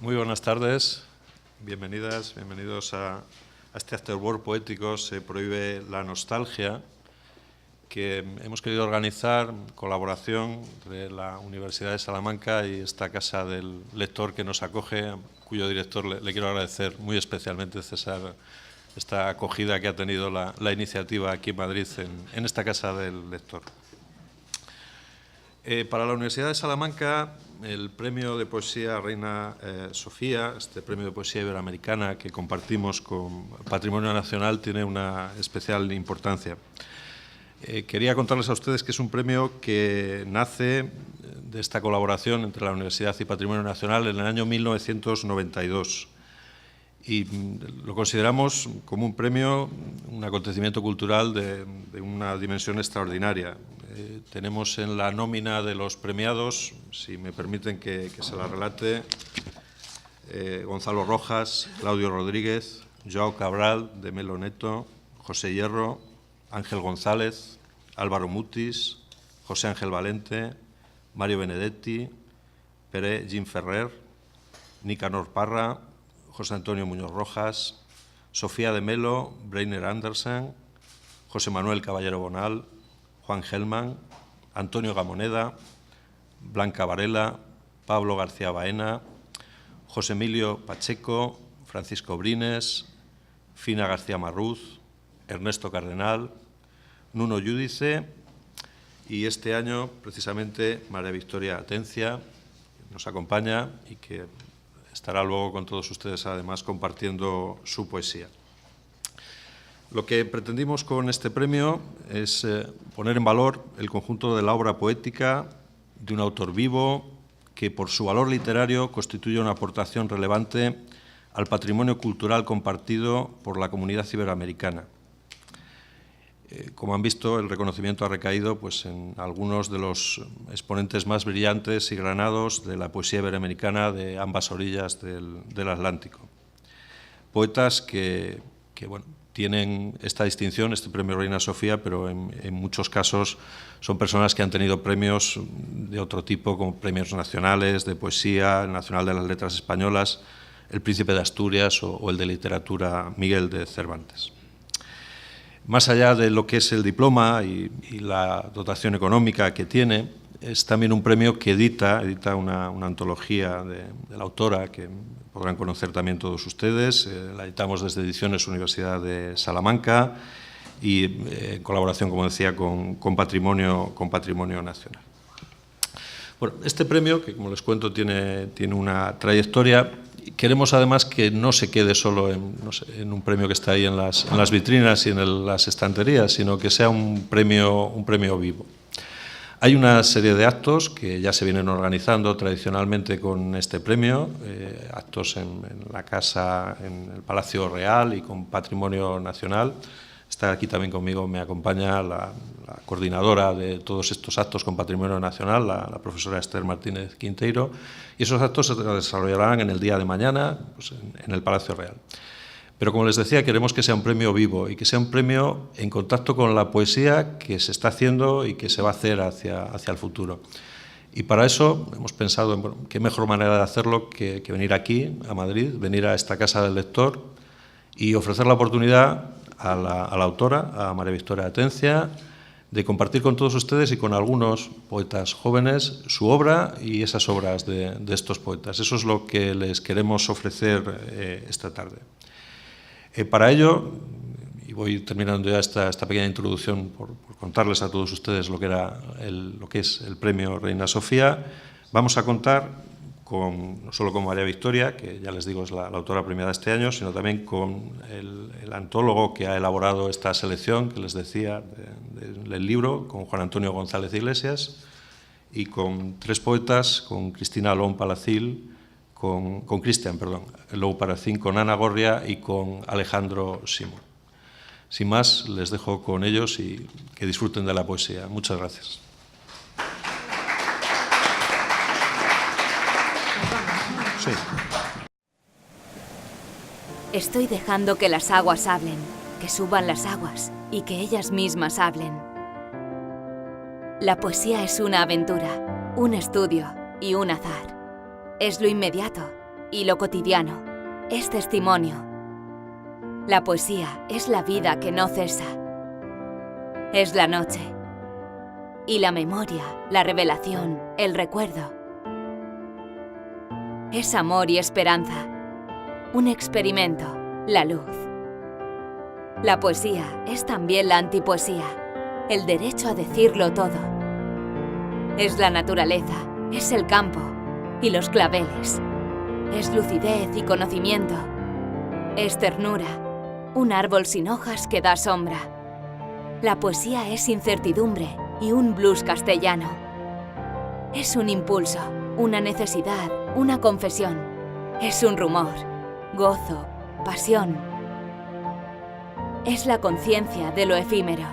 Muy buenas tardes, bienvenidas, bienvenidos a este Afterwork poético Se prohíbe la nostalgia, que hemos querido organizar en colaboración entre la Universidad de Salamanca y esta Casa del Lector que nos acoge, a cuyo director le quiero agradecer muy especialmente, César, esta acogida que ha tenido la iniciativa aquí en Madrid, en esta Casa del Lector. Para la Universidad de Salamanca, el premio de poesía Reina Sofía, este premio de poesía iberoamericana que compartimos con Patrimonio Nacional, tiene una especial importancia. Quería contarles a ustedes que es un premio que nace de esta colaboración entre la Universidad y Patrimonio Nacional en el año 1992. Y lo consideramos como un premio, un acontecimiento cultural de una dimensión extraordinaria. Tenemos en la nómina de los premiados, si me permiten que se la relate, Gonzalo Rojas, Claudio Rodríguez, Joao Cabral, de Melo Neto, José Hierro, Ángel González, Álvaro Mutis, José Ángel Valente, Mario Benedetti, Pere Gin Ferrer, Nicanor Parra, José Antonio Muñoz Rojas, Sofía de Melo, Breiner Andersen, José Manuel Caballero Bonal, Juan Gelman, Antonio Gamoneda, Blanca Varela, Pablo García Baena, José Emilio Pacheco, Francisco Brines, Fina García Marruz, Ernesto Cardenal, Nuno Yúdice y este año, precisamente, María Victoria Atencia, que nos acompaña y que estará luego con todos ustedes, además, compartiendo su poesía. Lo que pretendimos con este premio es poner en valor el conjunto de la obra poética de un autor vivo que, por su valor literario, constituye una aportación relevante al patrimonio cultural compartido por la comunidad iberoamericana. Como han visto, el reconocimiento ha recaído en algunos de los exponentes más brillantes y granados de la poesía iberoamericana de ambas orillas del Atlántico. Poetas que tienen esta distinción, este premio Reina Sofía, pero en muchos casos son personas que han tenido premios de otro tipo, como premios nacionales de poesía, el Nacional de las Letras Españolas, el Príncipe de Asturias o el de Literatura Miguel de Cervantes. Más allá de lo que es el diploma y la dotación económica que tiene, es también un premio que edita una antología de la autora que podrán conocer también todos ustedes. La editamos desde Ediciones Universidad de Salamanca y en colaboración, como decía, con Patrimonio Nacional. Bueno, este premio, que como les cuento tiene una trayectoria, queremos además que no se quede solo en un premio que está ahí en las vitrinas y en las estanterías, sino que sea un premio vivo. Hay una serie de actos que ya se vienen organizando tradicionalmente con este premio, actos en la casa, en el Palacio Real y con Patrimonio Nacional. Está aquí también conmigo, me acompaña la coordinadora de todos estos actos con Patrimonio Nacional, la profesora Esther Martínez Quinteiro, y esos actos se desarrollarán en el día de mañana en el Palacio Real. Pero, como les decía, queremos que sea un premio vivo y que sea un premio en contacto con la poesía que se está haciendo y que se va a hacer hacia el futuro. Y para eso hemos pensado en qué mejor manera de hacerlo que venir aquí, a Madrid, venir a esta Casa del Lector y ofrecer la oportunidad a la autora, a María Victoria Atencia, de compartir con todos ustedes y con algunos poetas jóvenes su obra y esas obras de estos poetas. Eso es lo que les queremos ofrecer esta tarde. Para ello, y voy terminando ya esta pequeña introducción por contarles a todos ustedes lo que es el premio Reina Sofía, vamos a contar no solo con María Victoria, que ya les digo es la autora premiada este año, sino también con el antólogo que ha elaborado esta selección, que les decía, del libro, con Juan Antonio González Iglesias, y con tres poetas, con Cristina Alón Palacín, con Cristian Lou Palacín, con Ana Gorria y con Alejandro Simón. Sin más, les dejo con ellos y que disfruten de la poesía. Muchas gracias. Sí. Estoy dejando que las aguas hablen, que suban las aguas y que ellas mismas hablen. La poesía es una aventura, un estudio y un azar. Es lo inmediato y lo cotidiano, es testimonio. La poesía es la vida que no cesa. Es la noche. Y la memoria, la revelación, el recuerdo. Es amor y esperanza. Un experimento, la luz. La poesía es también la antipoesía, el derecho a decirlo todo. Es la naturaleza, es el campo y los claveles. Es lucidez y conocimiento. Es ternura, un árbol sin hojas que da sombra. La poesía es incertidumbre y un blues castellano. Es un impulso, una necesidad, una confesión. Es un rumor, gozo, pasión. Es la conciencia de lo efímero.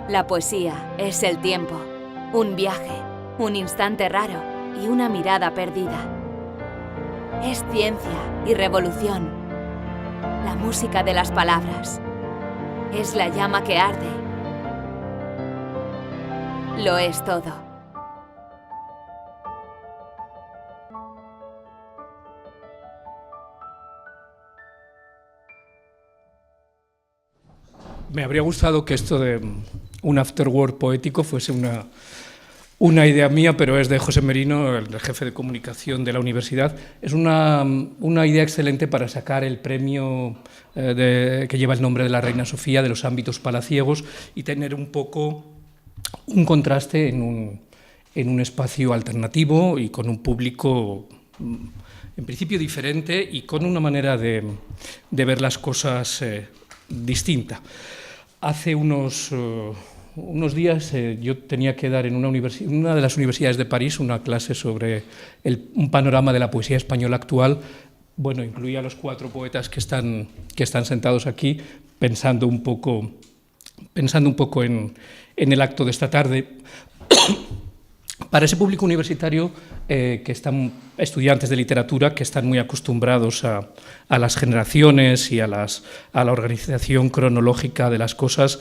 La poesía es el tiempo, un viaje, un instante raro y una mirada perdida. Es ciencia y revolución. La música de las palabras. Es la llama que arde. Lo es todo. Me habría gustado que esto de un afterword poético fuese una idea mía, pero es de José Merino, el jefe de comunicación de la universidad. Es una idea excelente para sacar el premio que lleva el nombre de la Reina Sofía de los ámbitos palaciegos y tener un poco un contraste en un espacio alternativo y con un público en principio diferente y con una manera de ver las cosas distinta. Hace unos días yo tenía que dar en una de las universidades de París una clase sobre un panorama de la poesía española actual. Bueno, incluía a los 4 poetas que están sentados aquí, pensando un poco en el acto de esta tarde. Para ese público universitario, que están estudiantes de literatura, que están muy acostumbrados a las generaciones y a la organización cronológica de las cosas,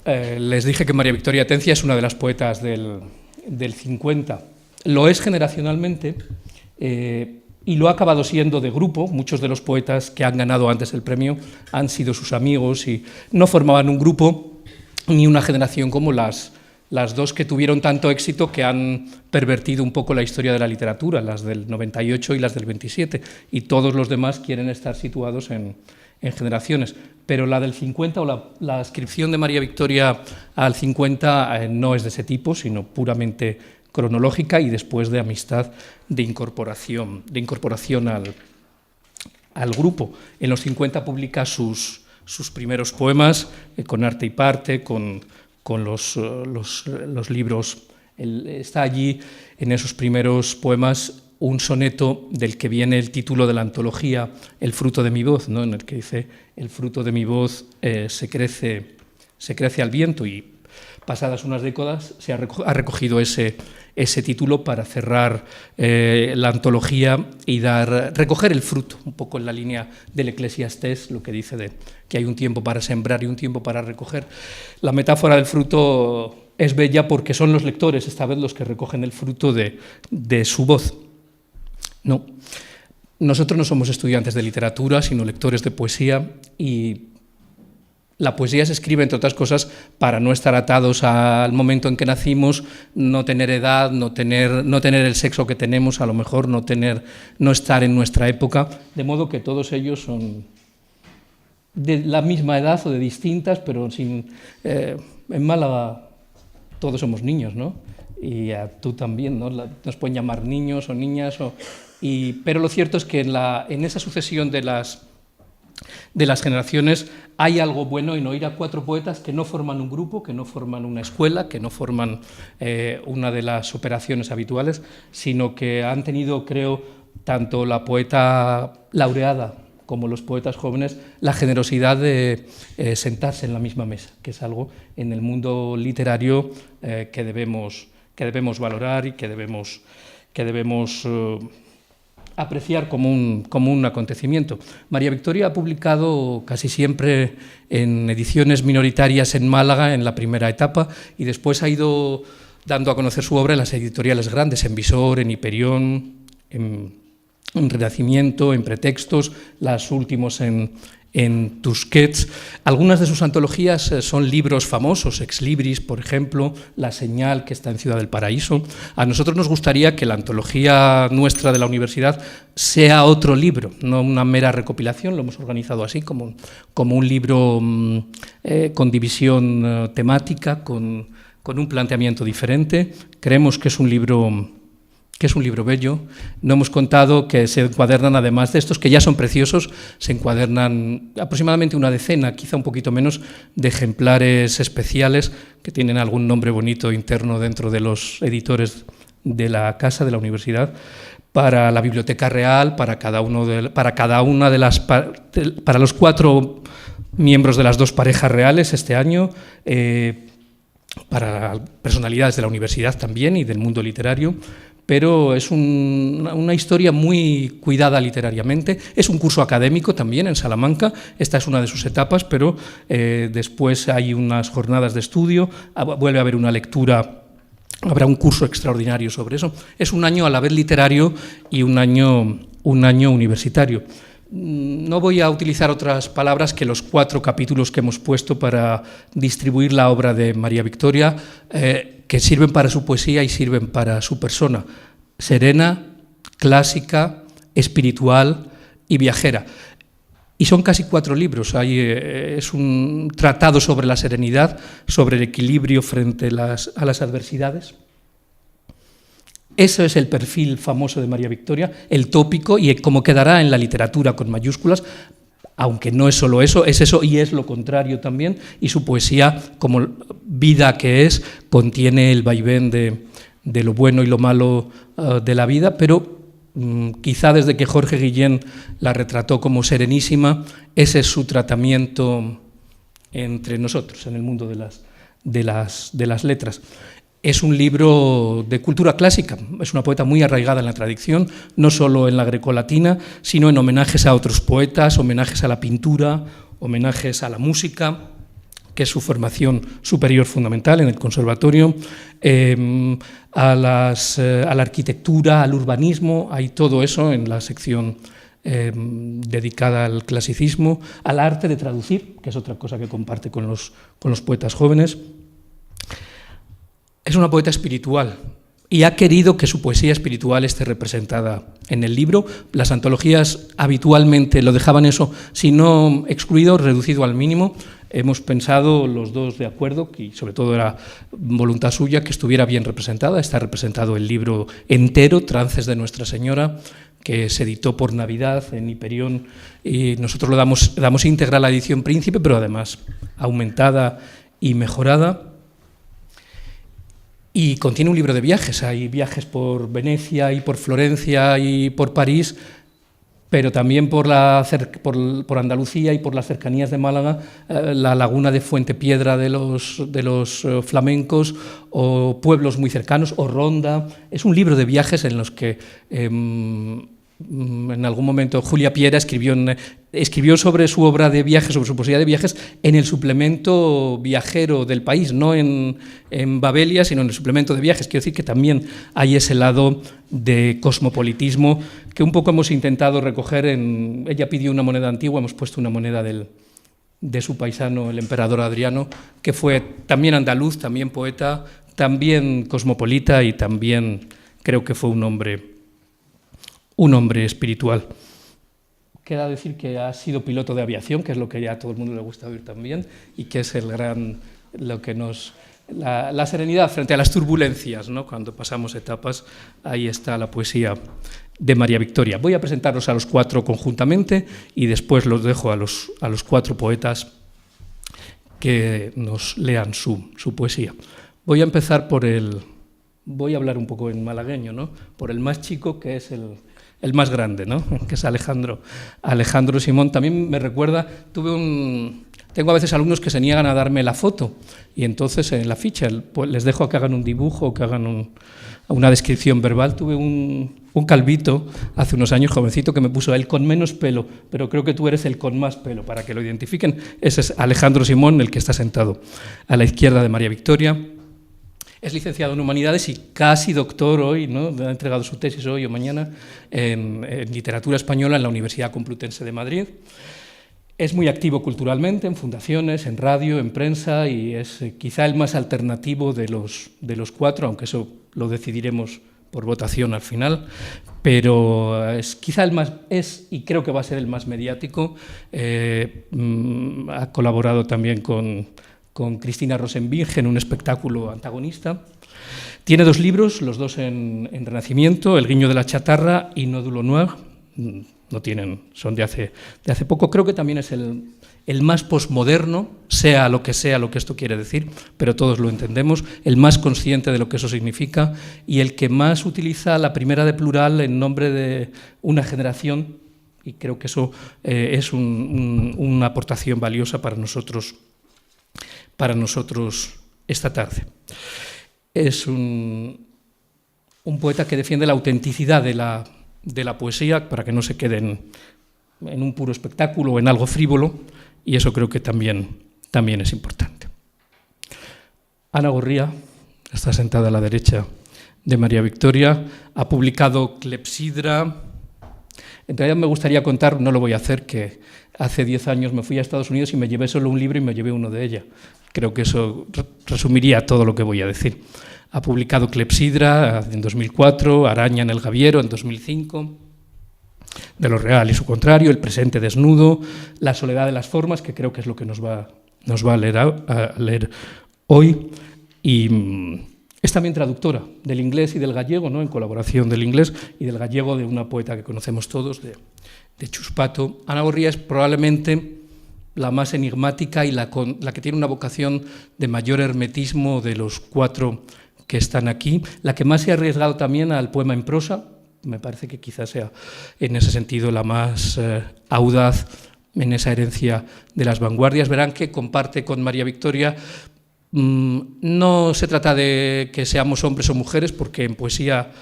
les dije que María Victoria Atencia es una de las poetas del 50. Lo es generacionalmente y lo ha acabado siendo de grupo. Muchos de los poetas que han ganado antes el premio han sido sus amigos y no formaban un grupo ni una generación como las dos que tuvieron tanto éxito que han pervertido un poco la historia de la literatura, las del 98 y las del 27, y todos los demás quieren estar situados en generaciones. Pero la del 50 o la ascripción de María Victoria al 50 no es de ese tipo, sino puramente cronológica y después de amistad, de incorporación al grupo. En los 50 publica sus primeros poemas, con Arte y Parte, con los libros. Está allí, en esos primeros poemas, un soneto del que viene el título de la antología, El fruto de mi voz, ¿no? En el que dice: el fruto de mi voz se crece al viento, y pasadas unas décadas se ha recogido ese título para cerrar la antología y recoger el fruto, un poco en la línea del Eclesiastés, lo que dice que hay un tiempo para sembrar y un tiempo para recoger. La metáfora del fruto es bella porque son los lectores, esta vez, los que recogen el fruto de su voz. No, nosotros no somos estudiantes de literatura, sino lectores de poesía, y la poesía se escribe, entre otras cosas, para no estar atados al momento en que nacimos, no tener edad, no tener el sexo que tenemos, a lo mejor no estar en nuestra época, de modo que todos ellos son de la misma edad o de distintas, pero en Málaga todos somos niños, ¿no? Y tú también, ¿no? Nos pueden llamar niños o niñas, pero lo cierto es que en esa sucesión de las generaciones hay algo bueno en oír a 4 poetas que no forman un grupo, que no forman una escuela, que no forman una de las operaciones habituales, sino que han tenido, creo, tanto la poeta laureada como los poetas jóvenes, la generosidad de sentarse en la misma mesa, que es algo en el mundo literario que debemos valorar y que debemos apreciar como un acontecimiento. María Victoria ha publicado casi siempre en ediciones minoritarias en Málaga en la primera etapa, y después ha ido dando a conocer su obra en las editoriales grandes, en Visor, en Hiperión, en Renacimiento, en Pretextos, las últimos en Tusquets. Algunas de sus antologías son libros famosos, Ex Libris, por ejemplo, La Señal, que está en Ciudad del Paraíso. A nosotros nos gustaría que la antología nuestra de la universidad sea otro libro, no una mera recopilación, lo hemos organizado así, como un libro con división temática, con un planteamiento diferente. Creemos que es un libro bello. No hemos contado que se encuadernan, además de estos, que ya son preciosos, se encuadernan aproximadamente una decena, quizá un poquito menos, de ejemplares especiales que tienen algún nombre bonito interno dentro de los editores de la casa, de la universidad, para la Biblioteca Real, para los 4 miembros de las 2 parejas reales este año, para personalidades de la universidad también y del mundo literario. Pero es una historia muy cuidada literariamente. Es un curso académico también en Salamanca, esta es una de sus etapas, pero después hay unas jornadas de estudio, vuelve a haber una lectura, habrá un curso extraordinario sobre eso. Es un año a la vez literario y un año universitario. No voy a utilizar otras palabras que los 4 capítulos que hemos puesto para distribuir la obra de María Victoria, que sirven para su poesía y sirven para su persona, serena, clásica, espiritual y viajera. Y son casi 4 libros. Es un tratado sobre la serenidad, sobre el equilibrio frente a las adversidades. Ese es el perfil famoso de María Victoria, el tópico, y como quedará en la literatura con mayúsculas, aunque no es solo eso, es eso y es lo contrario también, y su poesía, como vida que es, contiene el vaivén de lo bueno y lo malo de la vida, pero quizá desde que Jorge Guillén la retrató como serenísima, ese es su tratamiento entre nosotros, en el mundo de las letras. Es un libro de cultura clásica, es una poeta muy arraigada en la tradición, no solo en la grecolatina, sino en homenajes a otros poetas, homenajes a la pintura, homenajes a la música, que es su formación superior fundamental en el conservatorio, a la arquitectura, al urbanismo, hay todo eso en la sección dedicada al clasicismo, al arte de traducir, que es otra cosa que comparte con los poetas jóvenes. Es una poeta espiritual y ha querido que su poesía espiritual esté representada en el libro. Las antologías habitualmente lo dejaban eso, si no excluido, reducido al mínimo. Hemos pensado los 2 de acuerdo, y sobre todo era voluntad suya, que estuviera bien representada. Está representado el libro entero, Trances de Nuestra Señora, que se editó por Navidad en Hiperión, y nosotros lo damos íntegra a la edición Príncipe, pero además aumentada y mejorada. Y contiene un libro de viajes, hay viajes por Venecia y por Florencia y por París, pero también por Andalucía y por las cercanías de Málaga, la laguna de Fuentepiedra de los flamencos, o pueblos muy cercanos, o Ronda. Es un libro de viajes en los que en algún momento Julia Piera escribió sobre su obra de viajes, sobre su poesía de viajes, en el suplemento viajero del País, no en Babelia, sino en el suplemento de viajes. Quiero decir que también hay ese lado de cosmopolitismo que un poco hemos intentado recoger. Ella pidió una moneda antigua, hemos puesto una moneda de su paisano, el emperador Adriano, que fue también andaluz, también poeta, también cosmopolita y también creo que fue un hombre espiritual. Queda decir que ha sido piloto de aviación, que es lo que ya a todo el mundo le gusta oír también, y que es la serenidad frente a las turbulencias, ¿no? Cuando pasamos etapas, ahí está la poesía de María Victoria. Voy a presentarlos a los 4 conjuntamente y después los dejo a los 4 poetas que nos lean su poesía. Voy a empezar voy a hablar un poco en malagueño, ¿no? Por el más chico, que es el más grande, ¿no? Que es Alejandro Simón. También me recuerda, tengo a veces alumnos que se niegan a darme la foto, y entonces en la ficha pues, les dejo que hagan un dibujo o que hagan una descripción verbal. Tuve un calvito hace unos años, jovencito, que me puso el con menos pelo, pero creo que tú eres el con más pelo, para que lo identifiquen. Ese es Alejandro Simón, el que está sentado a la izquierda de María Victoria. Es licenciado en Humanidades y casi doctor hoy, ¿no? Ha entregado su tesis hoy o mañana en Literatura Española en la Universidad Complutense de Madrid. Es muy activo culturalmente, en fundaciones, en radio, en prensa, y es quizá el más alternativo de los cuatro, aunque eso lo decidiremos por votación al final, pero es quizá el más, y creo que va a ser el más mediático. Ha colaborado también con Cristina Rosenbinge en un espectáculo antagonista. Tiene 2 libros, los 2 en Renacimiento, El guiño de la chatarra y Nódulo Noir. No tienen, son de hace poco. Creo que también es el más posmoderno, sea lo que esto quiere decir, pero todos lo entendemos, el más consciente de lo que eso significa y el que más utiliza la primera de plural en nombre de una generación, y creo que eso es una aportación valiosa para nosotros esta tarde. Es un poeta que defiende la autenticidad de la poesía para que no se quede en un puro espectáculo o en algo frívolo, y eso creo que también es importante. Ana Gorría está sentada a la derecha de María Victoria, ha publicado Clepsidra. En realidad me gustaría contar, no lo voy a hacer, que hace 10 años me fui a Estados Unidos y me llevé solo un libro y me llevé uno de ella. Creo que eso resumiría todo lo que voy a decir. Ha publicado Clepsidra en 2004, Araña en el Gaviero en 2005, De lo real y su contrario, El presente desnudo, La soledad de las formas, que creo que es lo que nos va a leer hoy, y es también traductora del inglés y del gallego, ¿no? En colaboración del inglés y del gallego de una poeta que conocemos todos, de Chuspato. Ana Gorría es probablemente la más enigmática y la que tiene una vocación de mayor hermetismo de los 4 que están aquí, la que más se ha arriesgado también al poema en prosa. Me parece que quizás sea en ese sentido la más audaz en esa herencia de las vanguardias. Verán que comparte con María Victoria. No se trata de que seamos hombres o mujeres, porque en poesía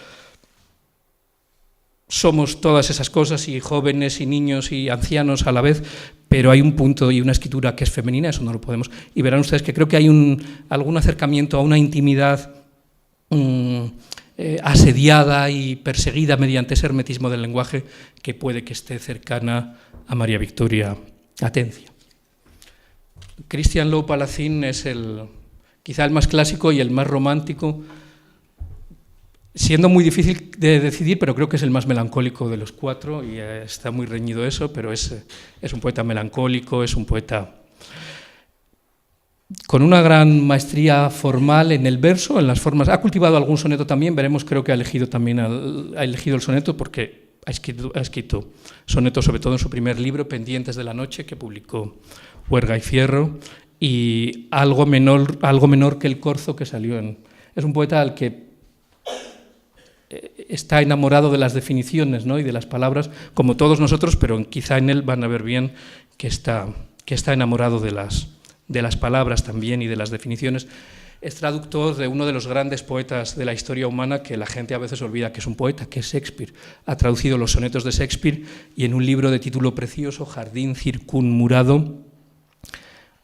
somos todas esas cosas, y jóvenes y niños y ancianos a la vez, pero hay un punto y una escritura que es femenina, eso no lo podemos. Y verán ustedes que creo que hay algún acercamiento a una intimidad asediada y perseguida mediante ese hermetismo del lenguaje que puede que esté cercana a María Victoria Atencia. Christian Low Palacín es quizá el más clásico y el más romántico, siendo muy difícil de decidir, pero creo que es el más melancólico de los 4, y está muy reñido eso, pero es un poeta melancólico, es un poeta con una gran maestría formal en el verso, en las formas. Ha cultivado algún soneto también, veremos, creo que ha elegido el soneto porque ha escrito sonetos, sobre todo en su primer libro, Pendientes de la noche, que publicó Huerga y Fierro, y algo menor que El corzo, que salió Es un poeta al que está enamorado de las definiciones, ¿no? Y de las palabras, como todos nosotros, pero quizá en él van a ver bien que está enamorado de las palabras también y de las definiciones. Es traductor de uno de los grandes poetas de la historia humana, que la gente a veces olvida que es un poeta, que es Shakespeare. Ha traducido los sonetos de Shakespeare y en un libro de título precioso, Jardín circunmurado,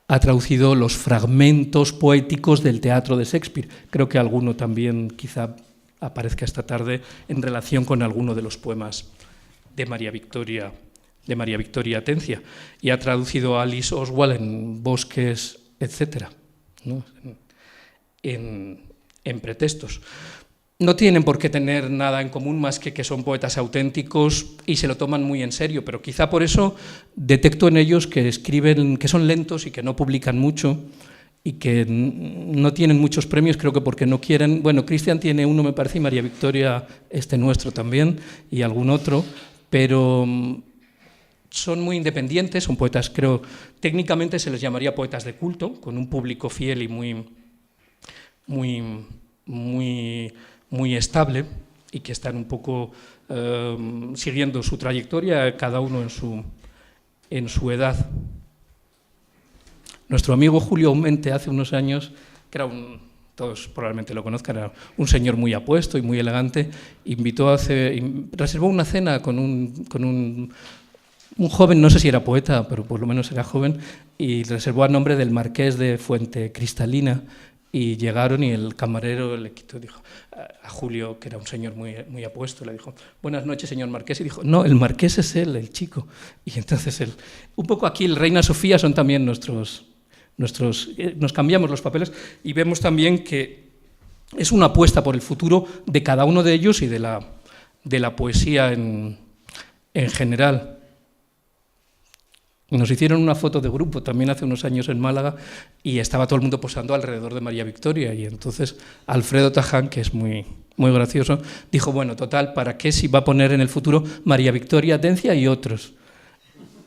ha traducido los fragmentos poéticos del teatro de Shakespeare. Creo que alguno también quizá aparezca esta tarde en relación con alguno de los poemas de María Victoria Atencia, y ha traducido a Alice Oswald en Bosques, etcétera, ¿no? en pretextos. No tienen por qué tener nada en común más que son poetas auténticos y se lo toman muy en serio, pero quizá por eso detecto en ellos que escriben, que son lentos y que no publican mucho y que no tienen muchos premios, creo que porque no quieren. Bueno, Cristian tiene uno, me parece, y María Victoria nuestro también, y algún otro, pero son muy independientes, son poetas, creo, técnicamente se les llamaría poetas de culto, con un público fiel y muy estable, y que están un poco siguiendo su trayectoria, cada uno en su edad. Nuestro amigo Julio Aumente, hace unos años, que era todos probablemente lo conozcan, era un señor muy apuesto y muy elegante, reservó una cena con un joven, no sé si era poeta, pero por lo menos era joven, y reservó a nombre del marqués de Fuente Cristalina, y llegaron y el camarero le quitó, dijo a Julio, que era un señor muy apuesto, le dijo, buenas noches, señor Marqués, y dijo, no, el Marqués es él, el chico. Y entonces un poco aquí el Reina Sofía son también nuestros nos cambiamos los papeles y vemos también que es una apuesta por el futuro de cada uno de ellos y de la poesía en general. Nos hicieron una foto de grupo también hace unos años en Málaga y estaba todo el mundo posando alrededor de María Victoria y entonces Alfredo Taján, que es muy gracioso, dijo, bueno, total, ¿para qué si va a poner en el futuro María Victoria Atencia y otros?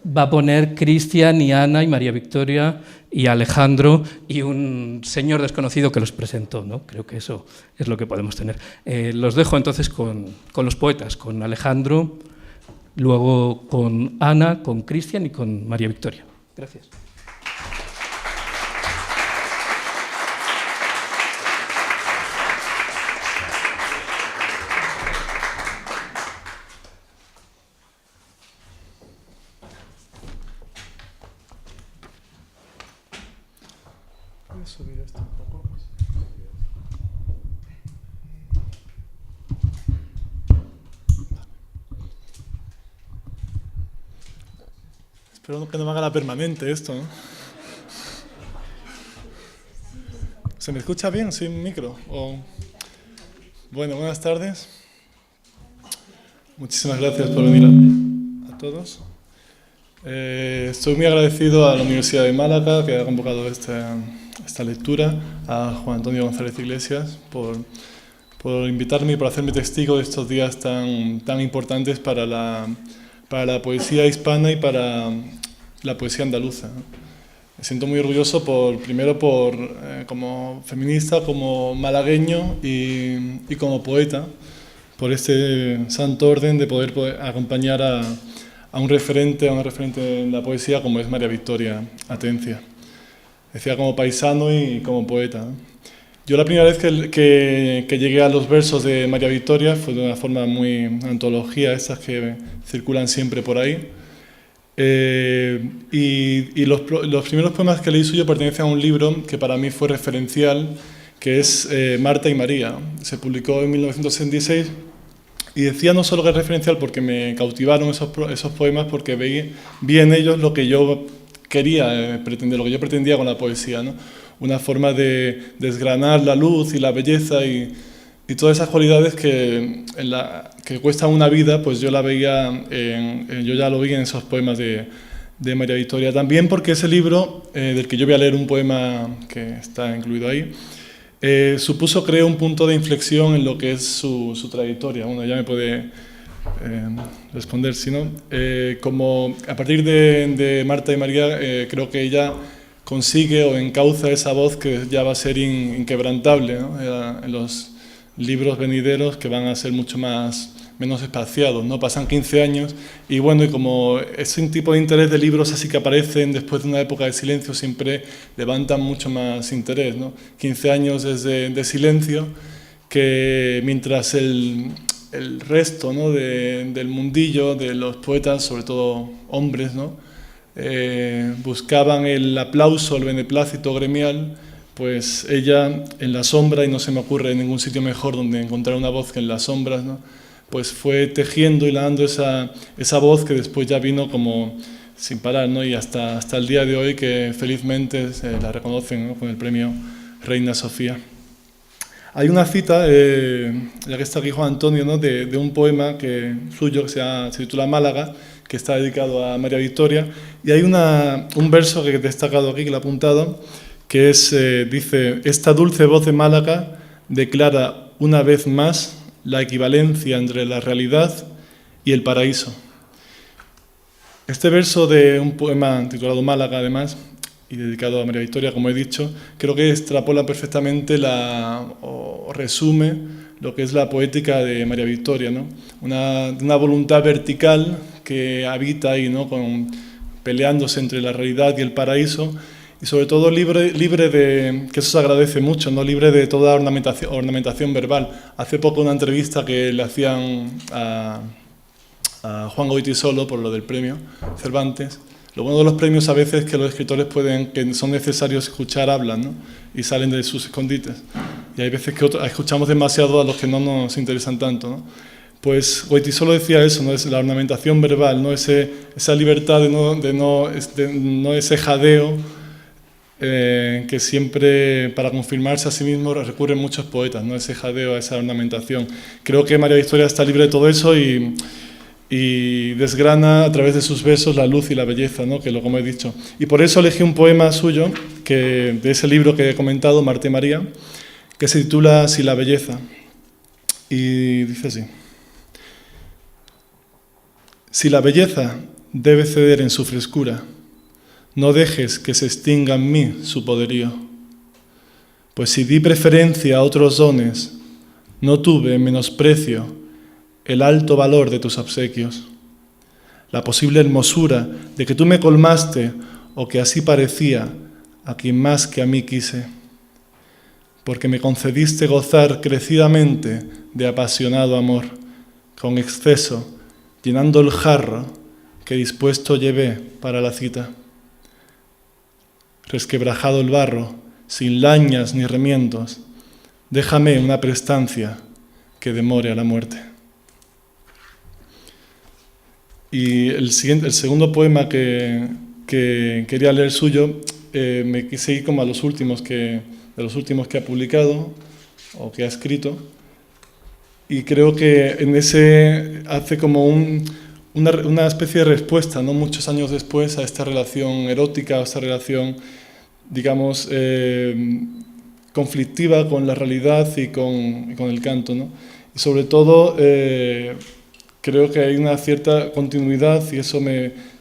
Va a poner Cristian y Ana y María Victoria y Alejandro y un señor desconocido que los presentó, ¿no? Creo que eso es lo que podemos tener. Los dejo entonces con los poetas, con Alejandro, luego con Ana, con Cristian y con María Victoria. Gracias. Voy a subir esto un poco. Espero que no me haga la permanente esto, ¿no? ¿Se me escucha bien sin micro? Bueno, buenas tardes. Muchísimas gracias por venir a todos. Estoy muy agradecido a la Universidad de Málaga que ha convocado esta lectura, a Juan Antonio González Iglesias por invitarme y por hacerme testigo de estos días tan importantes para la poesía hispana y para la poesía andaluza. Me siento muy orgulloso primero como feminista, como malagueño y como poeta, por este santo orden de poder acompañar a una referente en la poesía como es María Victoria Atencia. Decía como paisano y como poeta. Yo la primera vez que llegué a los versos de María Victoria fue de una forma muy antología, esas que circulan siempre por ahí. Y los primeros poemas que leí suyo pertenecen a un libro que para mí fue referencial, que es Marta y María. Se publicó en 1966 y decía no solo que es referencial porque me cautivaron esos poemas, porque vi en ellos lo que yo quería pretender, lo que yo pretendía con la poesía, ¿no? Una forma de desgranar la luz y la belleza y todas esas cualidades que cuestan una vida, pues yo ya lo vi en esos poemas de María Victoria. También porque ese libro, del que yo voy a leer un poema que está incluido ahí, supuso, creo, un punto de inflexión en lo que es su trayectoria. Bueno, ya me puede responder, si no. Como a partir de Marta y María, creo que ella consigue o encauza esa voz que ya va a ser inquebrantable, ¿no? En los libros venideros, que van a ser mucho menos espaciados, ¿no? Pasan 15 años y bueno, y como es un tipo de interés de libros así que aparecen después de una época de silencio, siempre levantan mucho más interés, ¿no? 15 años de silencio, que mientras el resto, ¿no? del mundillo, de los poetas, sobre todo hombres, ¿no? Buscaban el aplauso, el beneplácito gremial, pues ella en la sombra, y no se me ocurre ningún sitio mejor donde encontrar una voz que en las sombras, ¿no? Pues fue tejiendo y hilando esa voz que después ya vino como sin parar, ¿no? Y hasta el día de hoy que felizmente se la reconocen, ¿no? Con el premio Reina Sofía. Hay una cita, ya que está aquí Juan Antonio, ¿no? de un poema suyo que se titula Málaga, que está dedicado a María Victoria, y hay un verso que he destacado aquí, que lo he apuntado, que dice: esta dulce voz de Málaga declara una vez más la equivalencia entre la realidad y el paraíso. Este verso de un poema titulado Málaga, además, y dedicado a María Victoria, como he dicho, creo que extrapola perfectamente o resume lo que es la poética de María Victoria, ¿no? Una voluntad vertical que habita ahí, ¿no? Peleándose entre la realidad y el paraíso, y sobre todo libre de, que eso se agradece mucho, ¿no? Libre de toda ornamentación verbal. Hace poco una entrevista que le hacían a Juan Goytisolo por lo del premio Cervantes, Lo bueno de los premios a veces es que los escritores que son necesarios escuchar, hablan, ¿no? Y salen de sus escondites. Y hay veces que escuchamos demasiado a los que no nos interesan tanto, ¿no? Pues Goytisolo decía eso, ¿no? Es la ornamentación verbal, ¿no? Esa libertad de no ese jadeo que siempre, para confirmarse a sí mismo, recurren muchos poetas, ¿no? Ese jadeo, a esa ornamentación. Creo que María Victoria está libre de todo eso y desgrana a través de sus versos la luz y la belleza, ¿no? Que como he dicho. Y por eso elegí un poema suyo, de ese libro que he comentado, Marta y María, que se titula Si la belleza. Y dice así: si la belleza debe ceder en su frescura, no dejes que se extinga en mí su poderío. Pues si di preferencia a otros dones, no tuve en menosprecio el alto valor de tus obsequios. La posible hermosura de que tú me colmaste, o que así parecía, a quien más que a mí quise. Porque me concediste gozar crecidamente de apasionado amor, con exceso, llenando el jarro que dispuesto llevé para la cita. Resquebrajado el barro, sin lañas ni remiendos, déjame una prestancia que demore a la muerte. Y el segundo poema que quería leer suyo, me quise ir como a de los últimos que ha publicado o que ha escrito, y creo que en ese hace como una especie de respuesta, ¿no? Muchos años después, a esta relación erótica, a esta relación, digamos, conflictiva con la realidad y con el canto, ¿no? Y sobre todo, creo que hay una cierta continuidad, y eso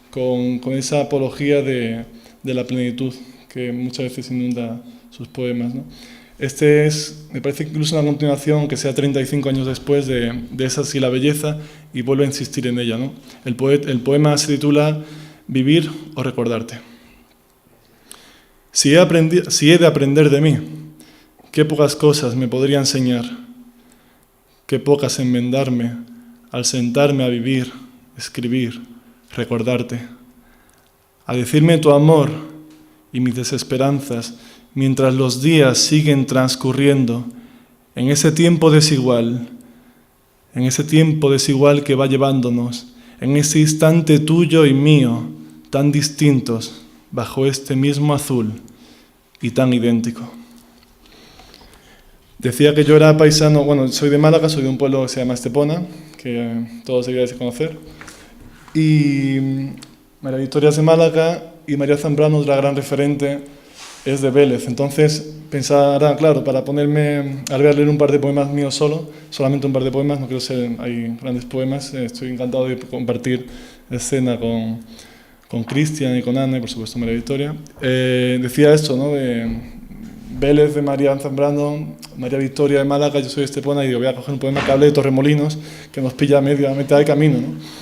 con esa apología de la plenitud que muchas veces inunda sus poemas, ¿no? Este me parece incluso una continuación, que sea 35 años después de esa Si la belleza, y vuelve a insistir en ella, ¿no? El poema se titula Vivir o recordarte. Si he de aprender de mí, qué pocas cosas me podría enseñar, qué pocas enmendarme al sentarme a vivir, escribir, recordarte, a decirme tu amor y mis desesperanzas, mientras los días siguen transcurriendo en ese tiempo desigual que va llevándonos, en ese instante tuyo y mío, tan distintos, bajo este mismo azul y tan idéntico. Decía que yo era paisano, bueno, soy de Málaga, soy de un pueblo que se llama Estepona, que todos deberíais conocer, y María Victoria es de Málaga, y María Zambrano, otra gran referente, es de Vélez. Entonces pensará, claro, para ponerme a leer un par de poemas míos solamente un par de poemas, no quiero ser, hay grandes poemas, estoy encantado de compartir escena con Cristian y con Ana, y por supuesto María Victoria. Decía esto, ¿no? De Vélez, de María Zambrano, María Victoria de Málaga, yo soy de Estepona, y digo, voy a coger un poema que hable de Torremolinos, que nos pilla a mitad de camino, ¿no?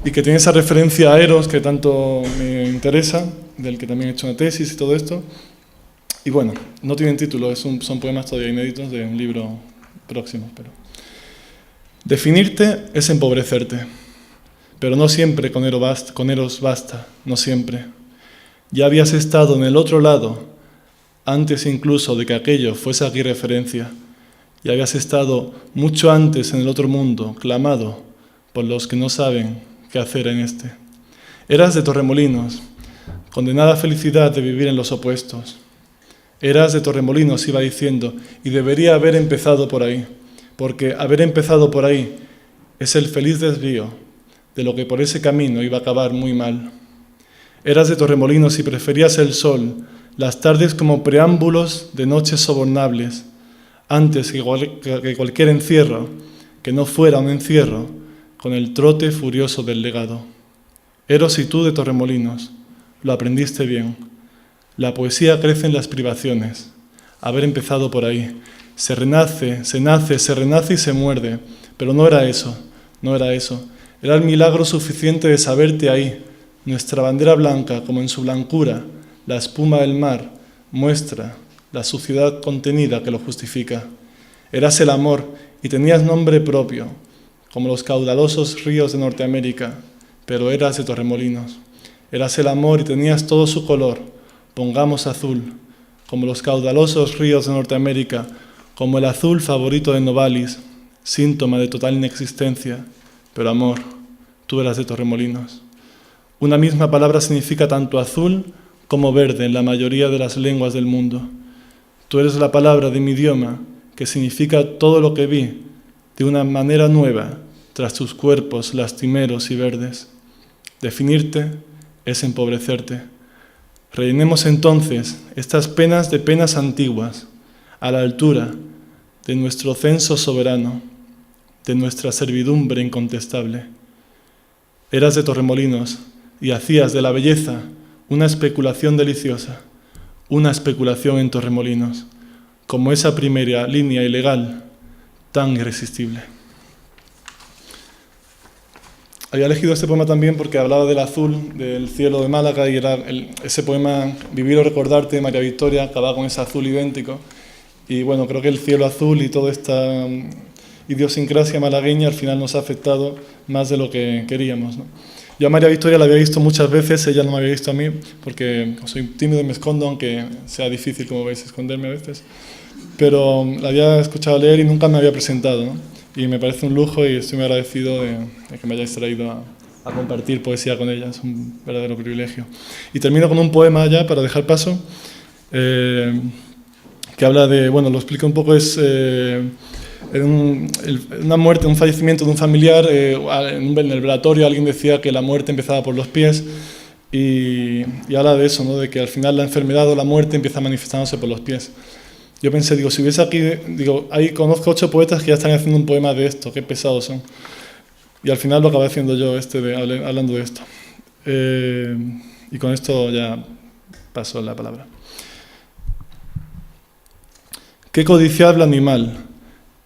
Y que tiene esa referencia a Eros que tanto me interesa, del que también he hecho una tesis y todo esto. Y bueno, no tienen título, son poemas todavía inéditos de un libro próximo. Pero definirte es empobrecerte, pero no siempre con Eros basta, no siempre. Ya habías estado en el otro lado, antes incluso de que aquello fuese aquí referencia. Ya habías estado mucho antes en el otro mundo, clamado por los que no saben qué hacer en este. Eras de Torremolinos, condenada felicidad de vivir en los opuestos. Eras de Torremolinos, iba diciendo, y debería haber empezado por ahí, porque haber empezado por ahí es el feliz desvío de lo que por ese camino iba a acabar muy mal. Eras de Torremolinos y preferías el sol, las tardes como preámbulos de noches sobornables, antes que cualquier encierro, que no fuera un encierro, con el trote furioso del legado. Eros y tú de Torremolinos, lo aprendiste bien. La poesía crece en las privaciones. Haber empezado por ahí. Se renace, se nace, se renace y se muerde. Pero no era eso, no era eso. Era el milagro suficiente de saberte ahí. Nuestra bandera blanca, como en su blancura, la espuma del mar, muestra la suciedad contenida que lo justifica. Eras el amor y tenías nombre propio, como los caudalosos ríos de Norteamérica, pero eras de Torremolinos. Eras el amor y tenías todo su color. Pongamos azul, como los caudalosos ríos de Norteamérica, como el azul favorito de Novalis, síntoma de total inexistencia. Pero amor, tú eras de Torremolinos. Una misma palabra significa tanto azul como verde en la mayoría de las lenguas del mundo. Tú eres la palabra de mi idioma, que significa todo lo que vi, de una manera nueva, tras tus cuerpos lastimeros y verdes. Definirte es empobrecerte. Rellenemos entonces estas penas de penas antiguas, a la altura de nuestro censo soberano, de nuestra servidumbre incontestable. Eras de Torremolinos y hacías de la belleza una especulación deliciosa, una especulación en Torremolinos, como esa primera línea ilegal tan irresistible. Había elegido este poema también porque hablaba del azul, del cielo de Málaga, y era ese poema Vivir o recordarte de María Victoria, acababa con ese azul idéntico. Y bueno, creo que el cielo azul y toda esta idiosincrasia malagueña al final nos ha afectado más de lo que queríamos, ¿no? Yo a María Victoria la había visto muchas veces, ella no me había visto a mí, porque soy tímido y me escondo, aunque sea difícil, como veis, esconderme a veces. Pero la había escuchado leer y nunca me había presentado, ¿no? Y me parece un lujo y estoy muy agradecido de que me hayáis traído a compartir poesía con ella, es un verdadero privilegio. Y termino con un poema ya para dejar paso, que habla de, bueno, lo explico un poco, es una muerte, un fallecimiento de un familiar. En el velatorio alguien decía que la muerte empezaba por los pies, y habla de eso, ¿no? De que al final la enfermedad o la muerte empieza manifestándose por los pies. Yo pensé, digo, si hubiese aquí, digo, ahí conozco 8 poetas que ya están haciendo un poema de esto, qué pesados son. Y al final lo acabé haciendo yo, hablando de esto. Y con esto ya paso la palabra. Qué codiciable animal,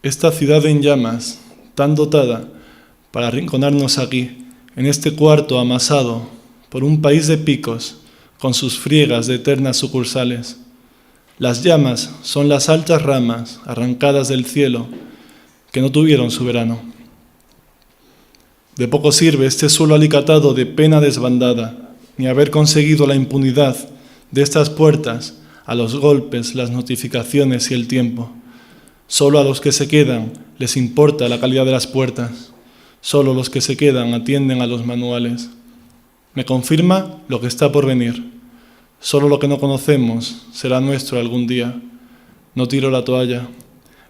esta ciudad en llamas, tan dotada para arrinconarnos aquí, en este cuarto amasado por un país de picos, con sus friegas de eternas sucursales. Las llamas son las altas ramas arrancadas del cielo que no tuvieron su verano. De poco sirve este suelo alicatado de pena desbandada, ni haber conseguido la impunidad de estas puertas a los golpes, las notificaciones y el tiempo. Solo a los que se quedan les importa la calidad de las puertas. Solo los que se quedan atienden a los manuales. Me confirma lo que está por venir. Solo lo que no conocemos será nuestro algún día. No tiro la toalla.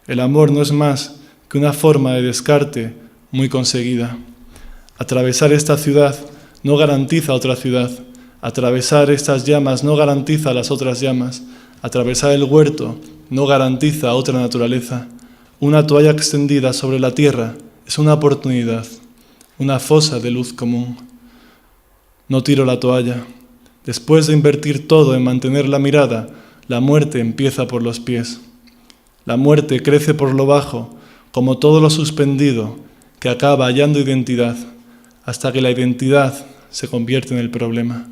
El amor no es más que una forma de descarte muy conseguida. Atravesar esta ciudad no garantiza otra ciudad. Atravesar estas llamas no garantiza las otras llamas. Atravesar el huerto no garantiza otra naturaleza. Una toalla extendida sobre la tierra es una oportunidad, una fosa de luz común. No tiro la toalla. Después de invertir todo en mantener la mirada, la muerte empieza por los pies. La muerte crece por lo bajo, como todo lo suspendido, que acaba hallando identidad, hasta que la identidad se convierte en el problema.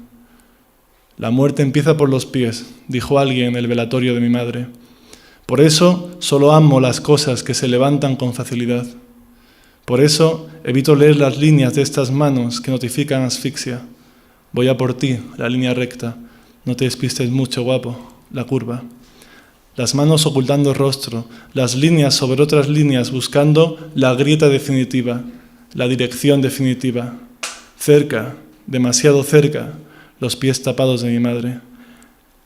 La muerte empieza por los pies, dijo alguien en el velatorio de mi madre. Por eso solo amo las cosas que se levantan con facilidad. Por eso evito leer las líneas de estas manos que notifican asfixia. Voy a por ti, la línea recta. No te despistes mucho, guapo, la curva. Las manos ocultando el rostro, las líneas sobre otras líneas buscando la grieta definitiva, la dirección definitiva. Cerca, demasiado cerca, los pies tapados de mi madre.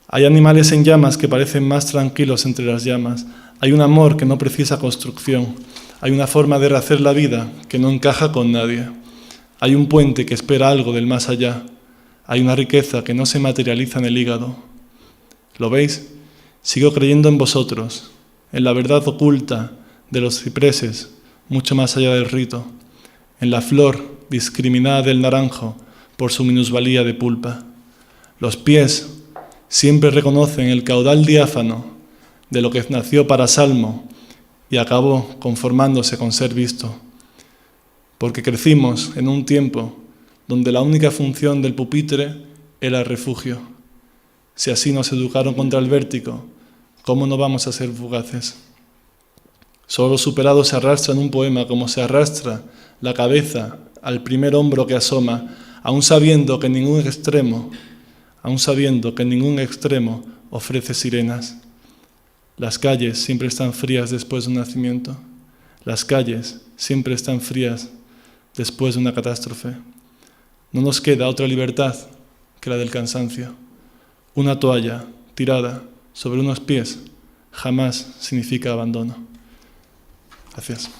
Hay animales en llamas que parecen más tranquilos entre las llamas. Hay un amor que no precisa construcción. Hay una forma de rehacer la vida que no encaja con nadie. Hay un puente que espera algo del más allá. Hay una riqueza que no se materializa en el hígado. ¿Lo veis? Sigo creyendo en vosotros, en la verdad oculta de los cipreses, mucho más allá del rito, en la flor discriminada del naranjo por su minusvalía de pulpa. Los pies siempre reconocen el caudal diáfano de lo que nació para salmo y acabó conformándose con ser visto, porque crecimos en un tiempo donde la única función del pupitre era el refugio. Si así nos educaron contra el vértigo, ¿cómo no vamos a ser fugaces? Solo los superados se arrastran un poema como se arrastra la cabeza al primer hombro que asoma, aún sabiendo que en ningún extremo ofrece sirenas. Las calles siempre están frías después de un nacimiento. Las calles siempre están frías después de una catástrofe. No nos queda otra libertad que la del cansancio. Una toalla tirada sobre unos pies jamás significa abandono. Gracias.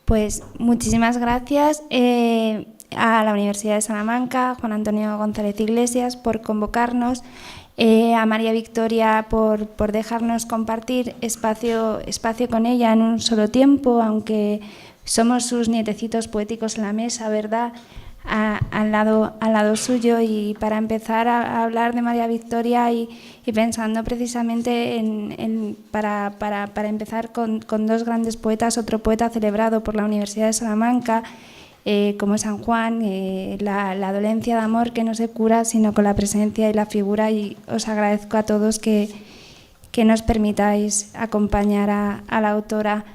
Pues muchísimas gracias a la Universidad de Salamanca, Juan Antonio González Iglesias, por convocarnos, a María Victoria por dejarnos compartir espacio con ella en un solo tiempo, aunque somos sus nietecitos poéticos en la mesa, ¿verdad?, al lado suyo. Y para empezar a hablar de María Victoria y pensando precisamente para empezar con dos grandes poetas, otro poeta celebrado por la Universidad de Salamanca, como San Juan, la dolencia de amor que no se cura sino con la presencia y la figura, y os agradezco a todos que nos permitáis acompañar a la autora.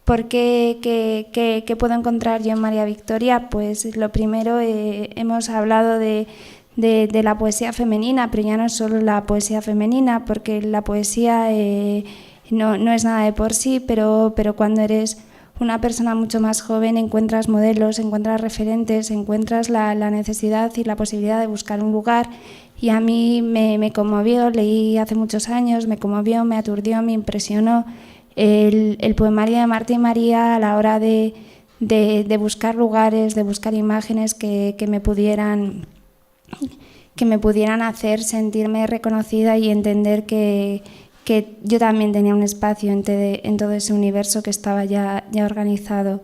¿Por qué puedo encontrar yo en María Victoria? Pues lo primero, hemos hablado de la poesía femenina, pero ya no es solo la poesía femenina, porque la poesía no es nada de por sí, pero cuando eres una persona mucho más joven encuentras modelos, encuentras referentes, encuentras la necesidad y la posibilidad de buscar un lugar. Y a mí me conmovió, leí hace muchos años, me conmovió, me aturdió, me impresionó el poemario de Marta y María a la hora de buscar lugares, de buscar imágenes que me pudieran hacer sentirme reconocida y entender que yo también tenía un espacio en todo ese universo que estaba ya organizado.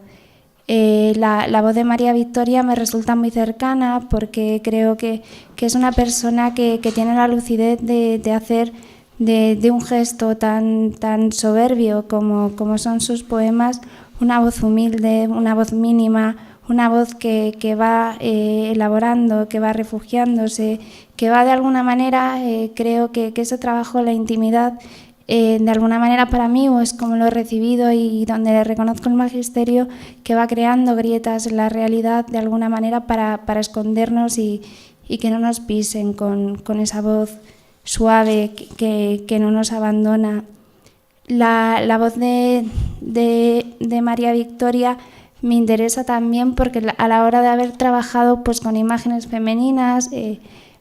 La voz de María Victoria me resulta muy cercana porque creo que es una persona que tiene la lucidez de hacer de un gesto tan soberbio como son sus poemas, una voz humilde, una voz mínima, una voz que va elaborando, que va refugiándose, que va de alguna manera, creo que ese trabajo, la intimidad, de alguna manera para mí, o es como lo he recibido y donde le reconozco el magisterio, que va creando grietas en la realidad de alguna manera para escondernos y que no nos pisen con esa voz suave que no nos abandona. La voz de María Victoria me interesa también porque a la hora de haber trabajado pues con imágenes femeninas,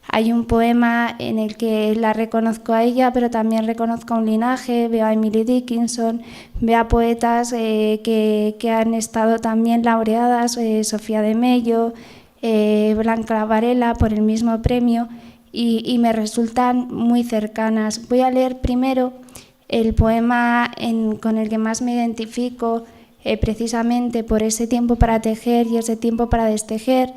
hay un poema en el que la reconozco a ella, pero también reconozco a un linaje, veo a Emily Dickinson, veo a poetas que han estado también laureadas, Sofía de Mello, Blanca Varela por el mismo premio, y me resultan muy cercanas. Voy a leer primero el poema con el que más me identifico, precisamente por ese tiempo para tejer y ese tiempo para destejer,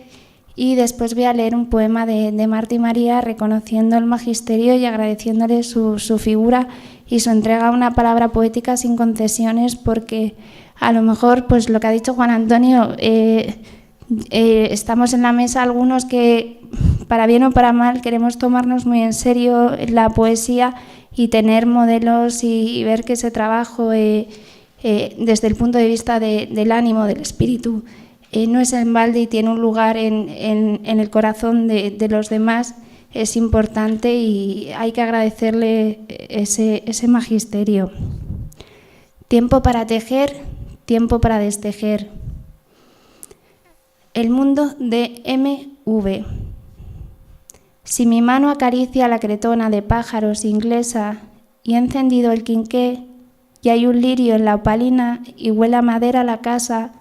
y después voy a leer un poema de Marta y María reconociendo el magisterio y agradeciéndole su figura y su entrega a una palabra poética sin concesiones, porque a lo mejor, pues lo que ha dicho Juan Antonio, estamos en la mesa algunos que, para bien o para mal, queremos tomarnos muy en serio la poesía y tener modelos y ver que ese trabajo, desde el punto de vista del ánimo, del espíritu, no es en balde y tiene un lugar en el corazón de los demás, es importante y hay que agradecerle ese magisterio. Tiempo para tejer, tiempo para destejer. El mundo de M.V. Si mi mano acaricia la cretona de pájaros inglesa y he encendido el quinqué y hay un lirio en la opalina y huele a madera la casa,